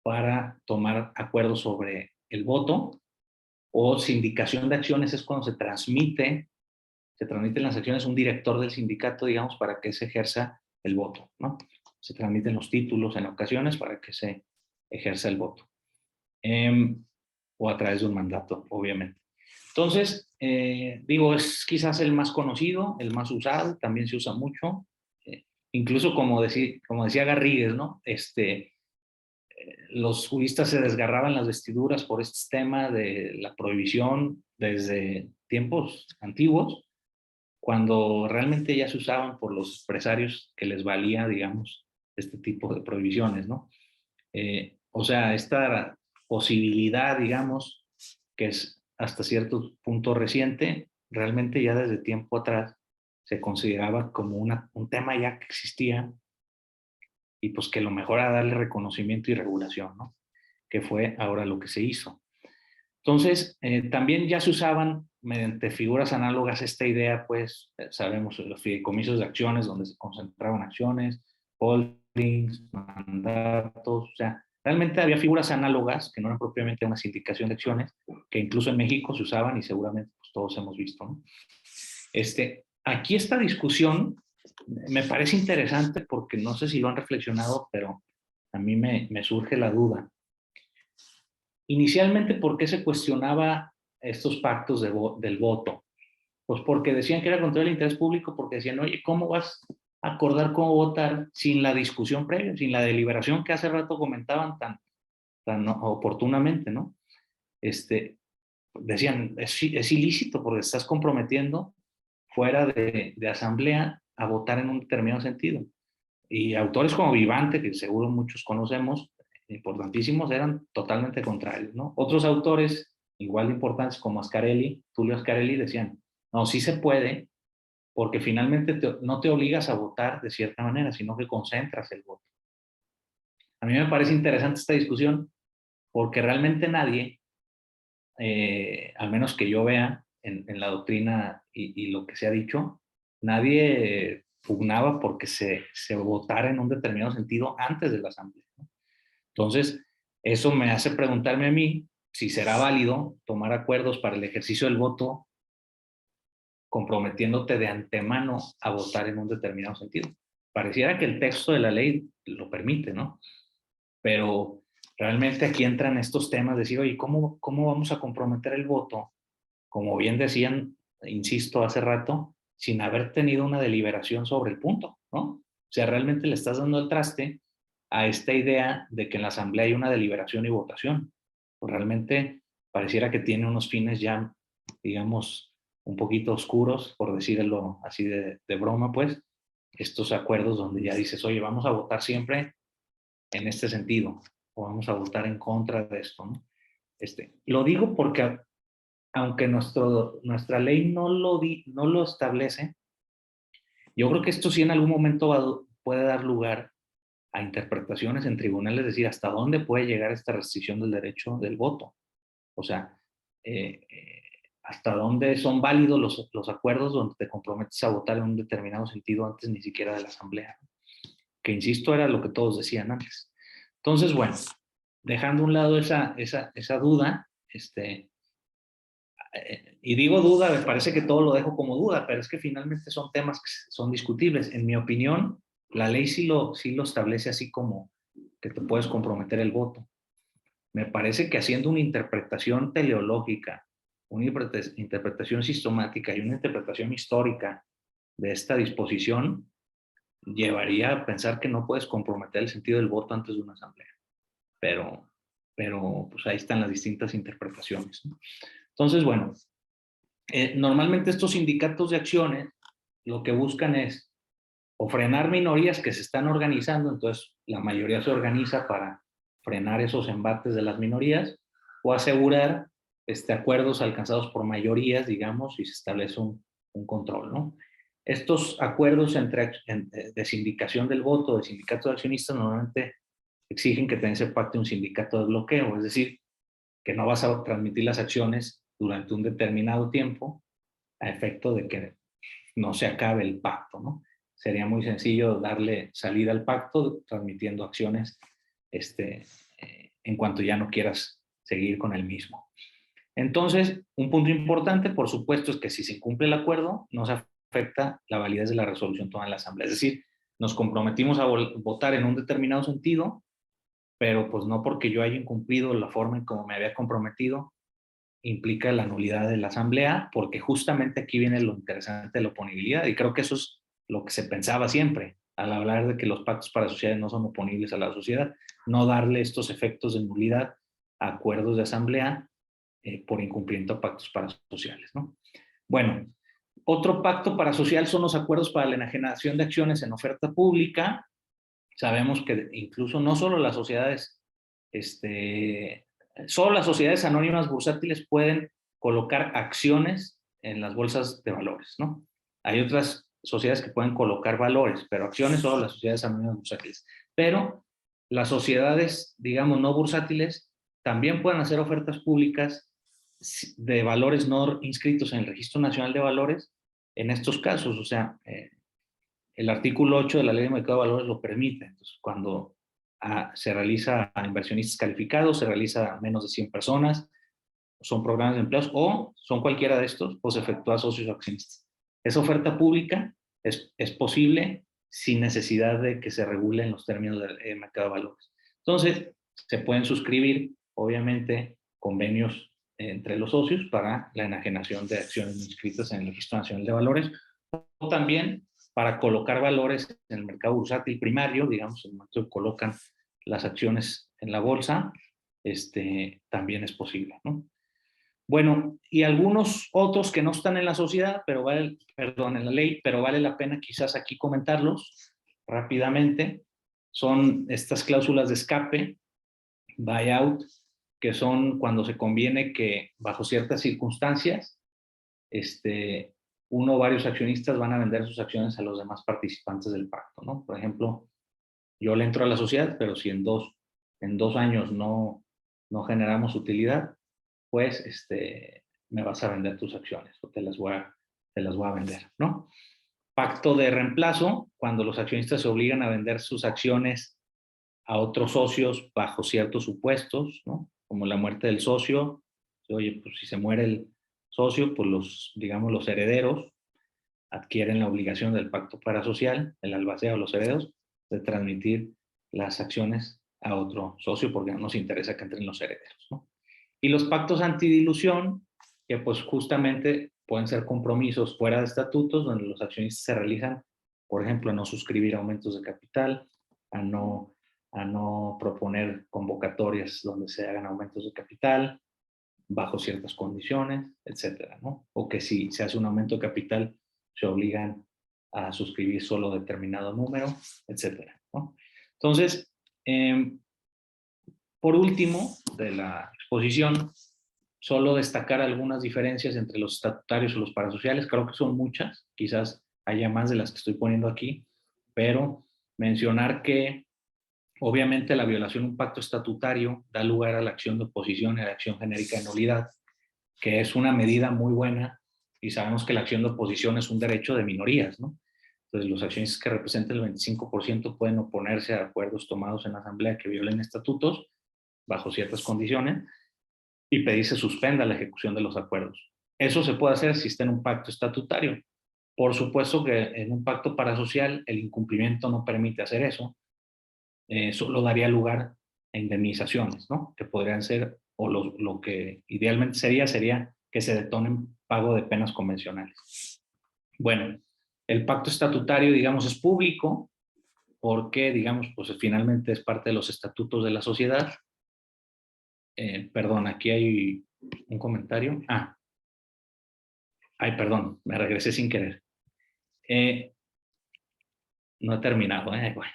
para tomar acuerdos sobre el voto, o sindicación de acciones es cuando se transmiten las acciones a un director del sindicato, digamos, para que se ejerza el voto, ¿no? Se transmiten los títulos en ocasiones para que se ejerza el voto. O a través de un mandato, obviamente. Entonces, digo, es quizás el más conocido, el más usado, también se usa mucho. Incluso como decía Garrigues, ¿no? Los juristas se desgarraban las vestiduras por este tema de la prohibición desde tiempos antiguos, cuando realmente ya se usaban por los empresarios que les valía, digamos, este tipo de prohibiciones, ¿no? O sea, esta posibilidad, digamos, que es hasta cierto punto reciente, realmente ya desde tiempo atrás se consideraba como un tema ya que existía, y pues que lo mejor era darle reconocimiento y regulación, ¿no? Que fue ahora lo que se hizo. Entonces, también ya se usaban mediante figuras análogas esta idea, pues, sabemos, los fideicomisos de acciones donde se concentraban acciones, holdings, mandatos, o sea, realmente había figuras análogas que no eran propiamente una sindicación de acciones, que incluso en México se usaban y seguramente pues, todos hemos visto, ¿no? Aquí esta discusión me parece interesante porque no sé si lo han reflexionado, pero a mí me surge la duda. Inicialmente, ¿por qué se cuestionaba estos pactos del voto? Pues porque decían que era contra el interés público, porque decían, oye, ¿cómo vas a acordar cómo votar sin la discusión previa, sin la deliberación que hace rato comentaban tan oportunamente, ¿no? Decían, es ilícito porque estás comprometiendo fuera de asamblea a votar en un determinado sentido. Y autores como Vivante, que seguro muchos conocemos, importantísimos, eran totalmente contrarios, ¿no? Otros autores igual de importantes como Tulio Ascarelli, decían, no, sí se puede, porque finalmente no te obligas a votar de cierta manera, sino que concentras el voto. A mí me parece interesante esta discusión, porque realmente nadie, al menos que yo vea en la doctrina y lo que se ha dicho, nadie pugnaba porque se votara en un determinado sentido antes de la asamblea, ¿no? Entonces, eso me hace preguntarme a mí si será válido tomar acuerdos para el ejercicio del voto comprometiéndote de antemano a votar en un determinado sentido. Pareciera que el texto de la ley lo permite, ¿no? Pero realmente aquí entran estos temas de decir, oye, ¿cómo vamos a comprometer el voto? Como bien decían, insisto, hace rato, sin haber tenido una deliberación sobre el punto, ¿no? O sea, realmente le estás dando el traste a esta idea de que en la asamblea hay una deliberación y votación. Pues realmente pareciera que tiene unos fines ya, digamos, un poquito oscuros, por decirlo así de broma, pues, estos acuerdos donde ya dices, oye, vamos a votar siempre en este sentido, o vamos a votar en contra de esto, ¿no? Lo digo porque aunque nuestra ley no lo establece, yo creo que esto sí en algún momento puede dar lugar a interpretaciones en tribunales, es decir, hasta dónde puede llegar esta restricción del derecho del voto. O sea, hasta dónde son válidos los acuerdos donde te comprometes a votar en un determinado sentido antes ni siquiera de la asamblea. Que insisto, era lo que todos decían antes. Entonces, bueno, dejando a un lado esa duda, y digo duda, me parece que todo lo dejo como duda, pero es que finalmente son temas que son discutibles. En mi opinión, la ley sí lo establece así como que te puedes comprometer el voto. Me parece que haciendo una interpretación teleológica, una interpretación sistemática y una interpretación histórica de esta disposición, llevaría a pensar que no puedes comprometer el sentido del voto antes de una asamblea. Pero pues ahí están las distintas interpretaciones, ¿no? Entonces, bueno, normalmente estos sindicatos de acciones lo que buscan es o frenar minorías que se están organizando, entonces la mayoría se organiza para frenar esos embates de las minorías, o asegurar acuerdos alcanzados por mayorías, digamos, y se establece un control, ¿no? Estos acuerdos de sindicación del voto, de sindicatos de accionistas, normalmente exigen que también se pacte un sindicato de bloqueo, es decir, que no vas a transmitir las acciones durante un determinado tiempo a efecto de que no se acabe el pacto, ¿no? Sería muy sencillo darle salida al pacto transmitiendo acciones en cuanto ya no quieras seguir con el mismo. Entonces, un punto importante, por supuesto, es que si se incumple el acuerdo, no se afecta la validez de la resolución tomada en la asamblea. Es decir, nos comprometimos a votar en un determinado sentido, pero pues no porque yo haya incumplido la forma en como me había comprometido, implica la nulidad de la asamblea, porque justamente aquí viene lo interesante de la oponibilidad, y creo que eso es lo que se pensaba siempre, al hablar de que los pactos para sociedades no son oponibles a la sociedad, no darle estos efectos de nulidad a acuerdos de asamblea por incumplimiento de pactos parasociales, ¿no? Bueno, otro pacto parasocial son los acuerdos para la enajenación de acciones en oferta pública. Sabemos que incluso no solo las sociedades, solo las sociedades anónimas bursátiles pueden colocar acciones en las bolsas de valores, ¿no? Hay otras sociedades que pueden colocar valores, pero acciones solo las sociedades anónimas bursátiles. Pero las sociedades, digamos, no bursátiles también pueden hacer ofertas públicas de valores no inscritos en el Registro Nacional de Valores en estos casos. O sea, el artículo 8 de la Ley de Mercado de Valores lo permite. Entonces, cuando se realiza a inversionistas calificados, se realiza a menos de 100 personas, son programas de empleos o son cualquiera de estos, pues efectúa socios o accionistas. Esa oferta pública es posible sin necesidad de que se regulen los términos del mercado de valores. Entonces, se pueden suscribir, obviamente, convenios entre los socios para la enajenación de acciones inscritas en el Registro Nacional de Valores, o también para colocar valores en el mercado bursátil primario, digamos, en el momento que colocan las acciones en la bolsa, también es posible, ¿no? Bueno, y algunos otros que no están en la sociedad, pero en la ley, pero vale la pena quizás aquí comentarlos rápidamente, son estas cláusulas de escape, buyout, que son cuando se conviene que bajo ciertas circunstancias, uno o varios accionistas van a vender sus acciones a los demás participantes del pacto, ¿no? Por ejemplo, yo le entro a la sociedad, pero si en dos años no generamos utilidad, pues me vas a vender tus acciones o te las voy a vender, ¿no? Pacto de reemplazo, cuando los accionistas se obligan a vender sus acciones a otros socios bajo ciertos supuestos, ¿no? Como la muerte del socio. Oye, pues si se muere el socio, pues los herederos adquieren la obligación del pacto parasocial, el albacea o los herederos, de transmitir las acciones a otro socio porque no nos interesa que entren los herederos, ¿no? Y los pactos antidilución, que pues justamente pueden ser compromisos fuera de estatutos donde los accionistas se realizan, por ejemplo, a no suscribir aumentos de capital, a no proponer convocatorias donde se hagan aumentos de capital bajo ciertas condiciones, etcétera, ¿no? O que si se hace un aumento de capital se obligan a suscribir solo determinado número, etcétera, ¿no? Entonces, por último, de la exposición, solo destacar algunas diferencias entre los estatutarios y los parasociales. Creo que son muchas, quizás haya más de las que estoy poniendo aquí, pero mencionar que obviamente la violación de un pacto estatutario da lugar a la acción de oposición y a la acción genérica de nulidad, que es una medida muy buena, y sabemos que la acción de oposición es un derecho de minorías, ¿no? Entonces, los accionistas que representen el 25% pueden oponerse a acuerdos tomados en la asamblea que violen estatutos bajo ciertas condiciones y pedir se suspenda la ejecución de los acuerdos. Eso se puede hacer si está en un pacto estatutario. Por supuesto que en un pacto parasocial el incumplimiento no permite hacer eso. Solo daría lugar a indemnizaciones, ¿no? Que podrían ser, o lo que idealmente sería que se detonen pago de penas convencionales. Bueno, el pacto estatutario, digamos, es público porque, digamos, pues finalmente es parte de los estatutos de la sociedad. Perdón, aquí hay un comentario. Perdón, me regresé sin querer. No he terminado, bueno.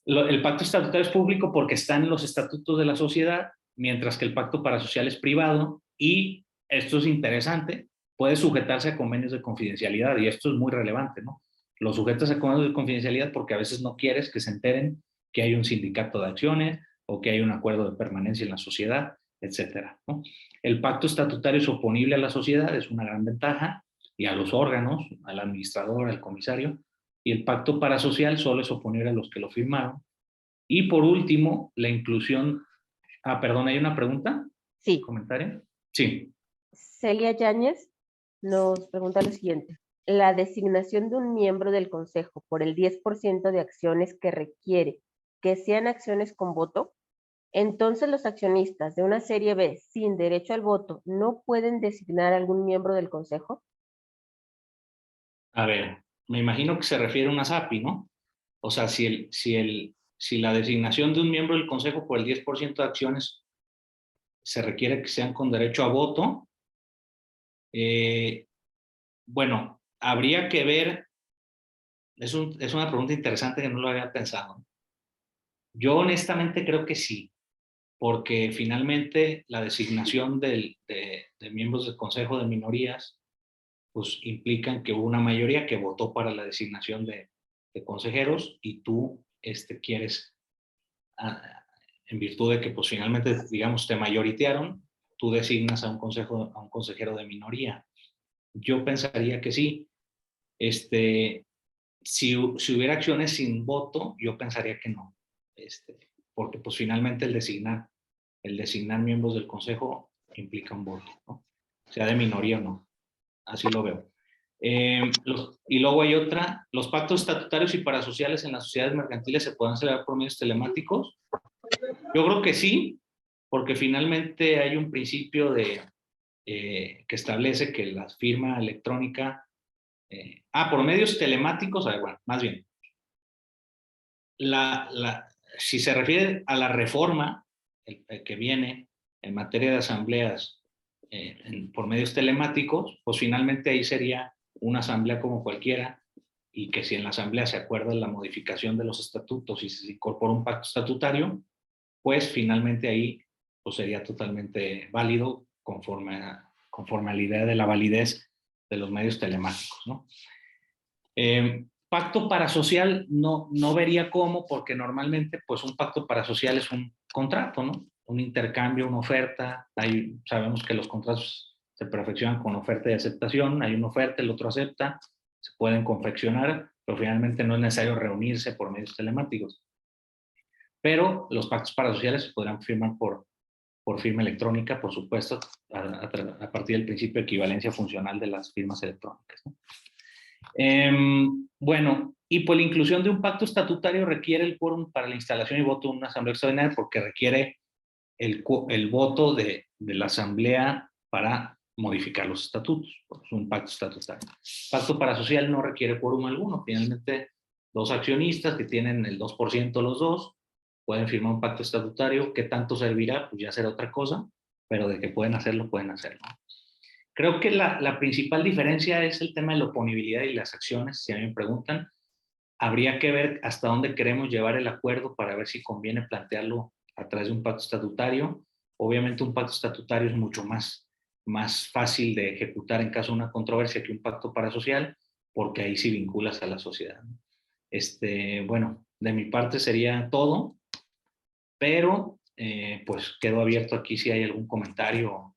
El pacto estatutario es público porque está en los estatutos de la sociedad, mientras que el pacto parasocial es privado y, esto es interesante, puede sujetarse a convenios de confidencialidad, y esto es muy relevante, ¿no? Lo sujetas a convenios de confidencialidad porque a veces no quieres que se enteren que hay un sindicato de acciones o que hay un acuerdo de permanencia en la sociedad, etcétera, ¿no? El pacto estatutario es oponible a la sociedad, es una gran ventaja, y a los órganos, al administrador, al comisario, y el pacto parasocial solo es oponible a los que lo firmaron. Y por último, la inclusión... perdón, ¿hay una pregunta? Sí. ¿Comentario? Sí. Celia Yáñez nos pregunta lo siguiente. La designación de un miembro del consejo por el 10% de acciones que requiere que sean acciones con voto, entonces los accionistas de una serie B sin derecho al voto no pueden designar a algún miembro del consejo. A ver, me imagino que se refiere a una SAPI, ¿no? O sea, si la designación de un miembro del consejo por el 10% de acciones se requiere que sean con derecho a voto, bueno, habría que ver, es una pregunta interesante que no lo había pensado. Yo honestamente creo que sí, porque finalmente la designación de miembros del Consejo de Minorías pues implican que hubo una mayoría que votó para la designación de consejeros, y tú quieres, en virtud de que pues finalmente, digamos, te mayoritearon, tú designas a un consejero de minoría. Yo pensaría que sí. Si hubiera acciones sin voto, yo pensaría que no. Porque pues finalmente el designar miembros del consejo implica un voto, ¿no? Sea de minoría o no. Así lo veo. Y luego hay otra, los pactos estatutarios y parasociales en las sociedades mercantiles se pueden celebrar por medios telemáticos. Yo creo que sí, porque finalmente hay un principio que establece que la firma electrónica, por medios telemáticos, bueno, más bien, si se refiere a la reforma que viene en materia de asambleas por medios telemáticos, pues finalmente ahí sería una asamblea como cualquiera, y que si en la asamblea se acuerda la modificación de los estatutos y se incorpora un pacto estatutario, pues finalmente ahí pues sería totalmente válido conforme a la idea de la validez de los medios telemáticos, ¿no? Pacto parasocial no vería cómo, porque normalmente pues un pacto parasocial es un contrato, ¿no? Un intercambio, una oferta. Sabemos que los contratos se perfeccionan con oferta y aceptación. Hay una oferta, el otro acepta, se pueden confeccionar, pero finalmente no es necesario reunirse por medios telemáticos. Pero los pactos parasociales se podrán firmar por firma electrónica, por supuesto, a partir del principio de equivalencia funcional de las firmas electrónicas, ¿no? Bueno, y pues la inclusión de un pacto estatutario requiere el quórum para la instalación y voto de una asamblea extraordinaria, porque requiere el voto de la asamblea para modificar los estatutos, porque es un pacto estatutario. Pacto parasocial no requiere quórum alguno. Finalmente, dos accionistas que tienen el 2% los dos pueden firmar un pacto estatutario. ¿Qué tanto servirá? Pues ya será otra cosa, pero de que pueden hacerlo, pueden hacerlo. Creo que la principal diferencia es el tema de la oponibilidad y las acciones. Si a mí me preguntan, habría que ver hasta dónde queremos llevar el acuerdo para ver si conviene plantearlo a través de un pacto estatutario. Obviamente un pacto estatutario es mucho más fácil de ejecutar en caso de una controversia que un pacto parasocial, porque ahí sí vinculas a la sociedad. Bueno, de mi parte sería todo, pero pues quedo abierto aquí si hay algún comentario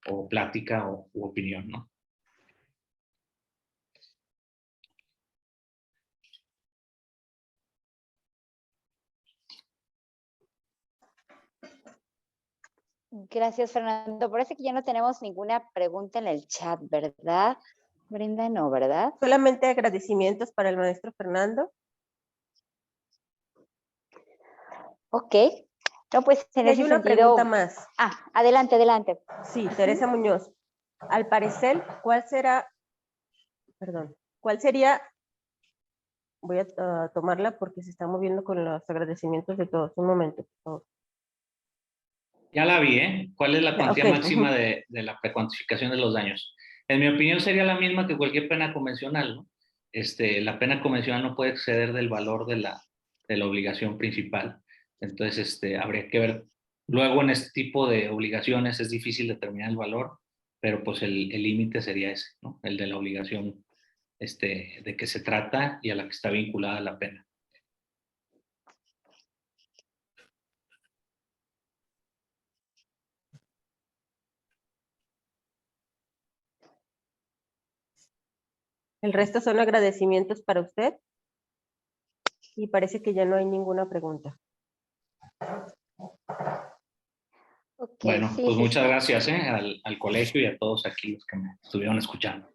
o plática u opinión, ¿no? Gracias, Fernando. Parece que ya no tenemos ninguna pregunta en el chat, ¿verdad? Brenda, no, ¿verdad? Solamente agradecimientos para el maestro Fernando. Ok. No, pues en Y hay ese una sentido... pregunta más. Adelante, adelante. Sí, Teresa Muñoz. Al parecer, ¿cuál sería? Voy a tomarla porque se está moviendo con los agradecimientos de todos. Un momento, por favor. Ya la vi, ¿eh? ¿Cuál es la cuantía Okay. máxima de la precuantificación de los daños? En mi opinión sería la misma que cualquier pena convencional, ¿no? La pena convencional no puede exceder del valor de la obligación principal. Entonces, habría que ver. Luego, en este tipo de obligaciones es difícil determinar el valor, pero pues el límite sería ese, ¿no? El de la obligación de que se trata y a la que está vinculada la pena. El resto son agradecimientos para usted. Y parece que ya no hay ninguna pregunta. Okay, Bueno, sí, pues sí, muchas sí. gracias al colegio y a todos aquí los que me estuvieron escuchando.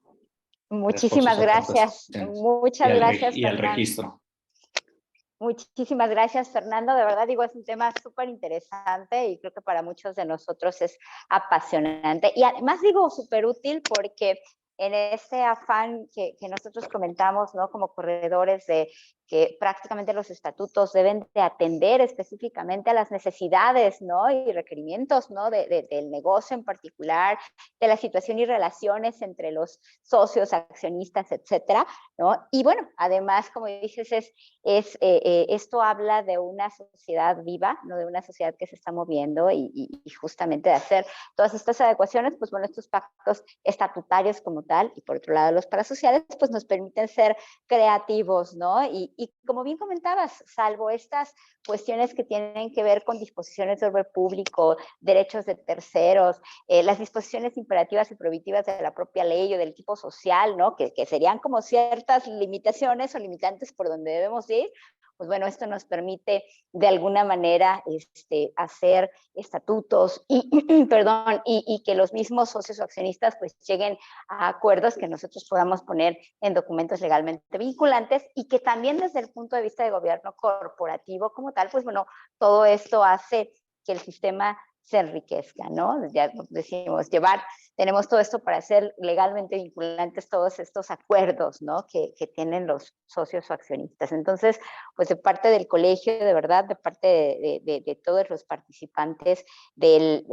Muchísimas gracias. Muchas gracias, Y al Fernando. registro. Muchísimas gracias, Fernando. De verdad, digo, es un tema súper interesante y creo que para muchos de nosotros es apasionante. Y además digo súper útil porque en ese afán que nosotros comentamos, ¿no? Como corredores de que prácticamente los estatutos deben de atender específicamente a las necesidades, ¿no? Y requerimientos, ¿no? Del negocio en particular, de la situación y relaciones entre los socios, accionistas, etcétera, ¿no? Y bueno, además, como dices, esto habla de una sociedad viva, ¿no? De una sociedad que se está moviendo y justamente de hacer todas estas adecuaciones, pues bueno, estos pactos estatutarios como tal, y por otro lado los parasociales, pues nos permiten ser creativos, ¿no? Y como bien comentabas, salvo estas cuestiones que tienen que ver con disposiciones de orden público, derechos de terceros, las disposiciones imperativas y prohibitivas de la propia ley o del tipo social, ¿no? Que serían como ciertas limitaciones o limitantes por donde debemos ir. Pues bueno, esto nos permite de alguna manera hacer estatutos y que los mismos socios o accionistas pues lleguen a acuerdos que nosotros podamos poner en documentos legalmente vinculantes y que también desde el punto de vista de gobierno corporativo como tal, pues bueno, todo esto hace que el sistema se enriquezca, ¿no? Ya decimos, tenemos todo esto para hacer legalmente vinculantes todos estos acuerdos, ¿no? Que tienen los socios o accionistas. Entonces, pues de parte del colegio, de verdad, de parte de todos los participantes de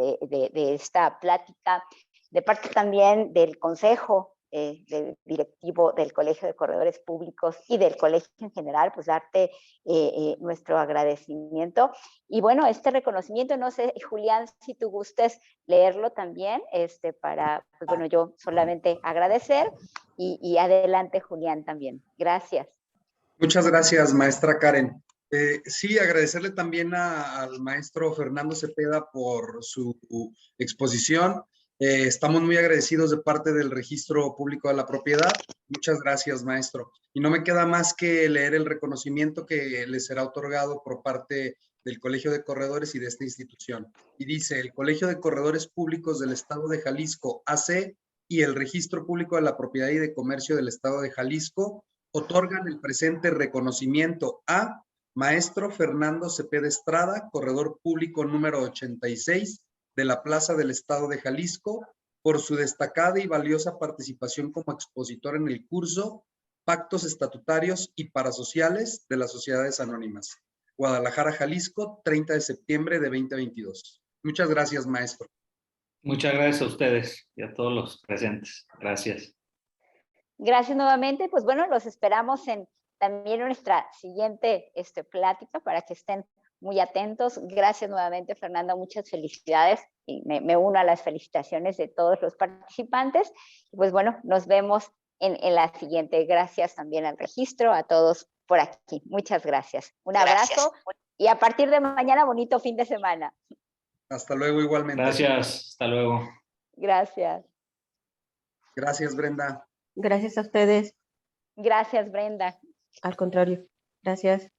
esta plática, de parte también del consejo del directivo del Colegio de Corredores Públicos y del colegio en general, pues darte nuestro agradecimiento. Y bueno, este reconocimiento, no sé, Julián, si tú gustes leerlo también, para, pues bueno, yo solamente agradecer y adelante, Julián, también. Gracias. Muchas gracias, maestra Karen. Sí, agradecerle también al maestro Fernando Cepeda por su exposición Estamos muy agradecidos de parte del Registro Público de la Propiedad. Muchas gracias, maestro. Y no me queda más que leer el reconocimiento que les será otorgado por parte del Colegio de Corredores y de esta institución. Y dice, el Colegio de Corredores Públicos del Estado de Jalisco, AC, y el Registro Público de la Propiedad y de Comercio del Estado de Jalisco otorgan el presente reconocimiento a maestro Fernando Cepeda Estrada, corredor público número 86 de la Plaza del Estado de Jalisco, por su destacada y valiosa participación como expositor en el curso Pactos Estatutarios y Parasociales de las Sociedades Anónimas. Guadalajara, Jalisco, 30 de septiembre de 2022. Muchas gracias, maestro. Muchas gracias a ustedes y a todos los presentes. Gracias. Gracias nuevamente. Pues bueno, los esperamos también en nuestra siguiente plática para que estén muy atentos. Gracias nuevamente, Fernando. Muchas felicidades y me uno a las felicitaciones de todos los participantes. Pues bueno, nos vemos en la siguiente. Gracias también al registro, a todos por aquí. Muchas gracias. Un abrazo y a partir de mañana, bonito fin de semana. Hasta luego, igualmente. Gracias. Hasta luego. Gracias. Gracias, Brenda. Gracias a ustedes. Gracias, Brenda. Al contrario, gracias.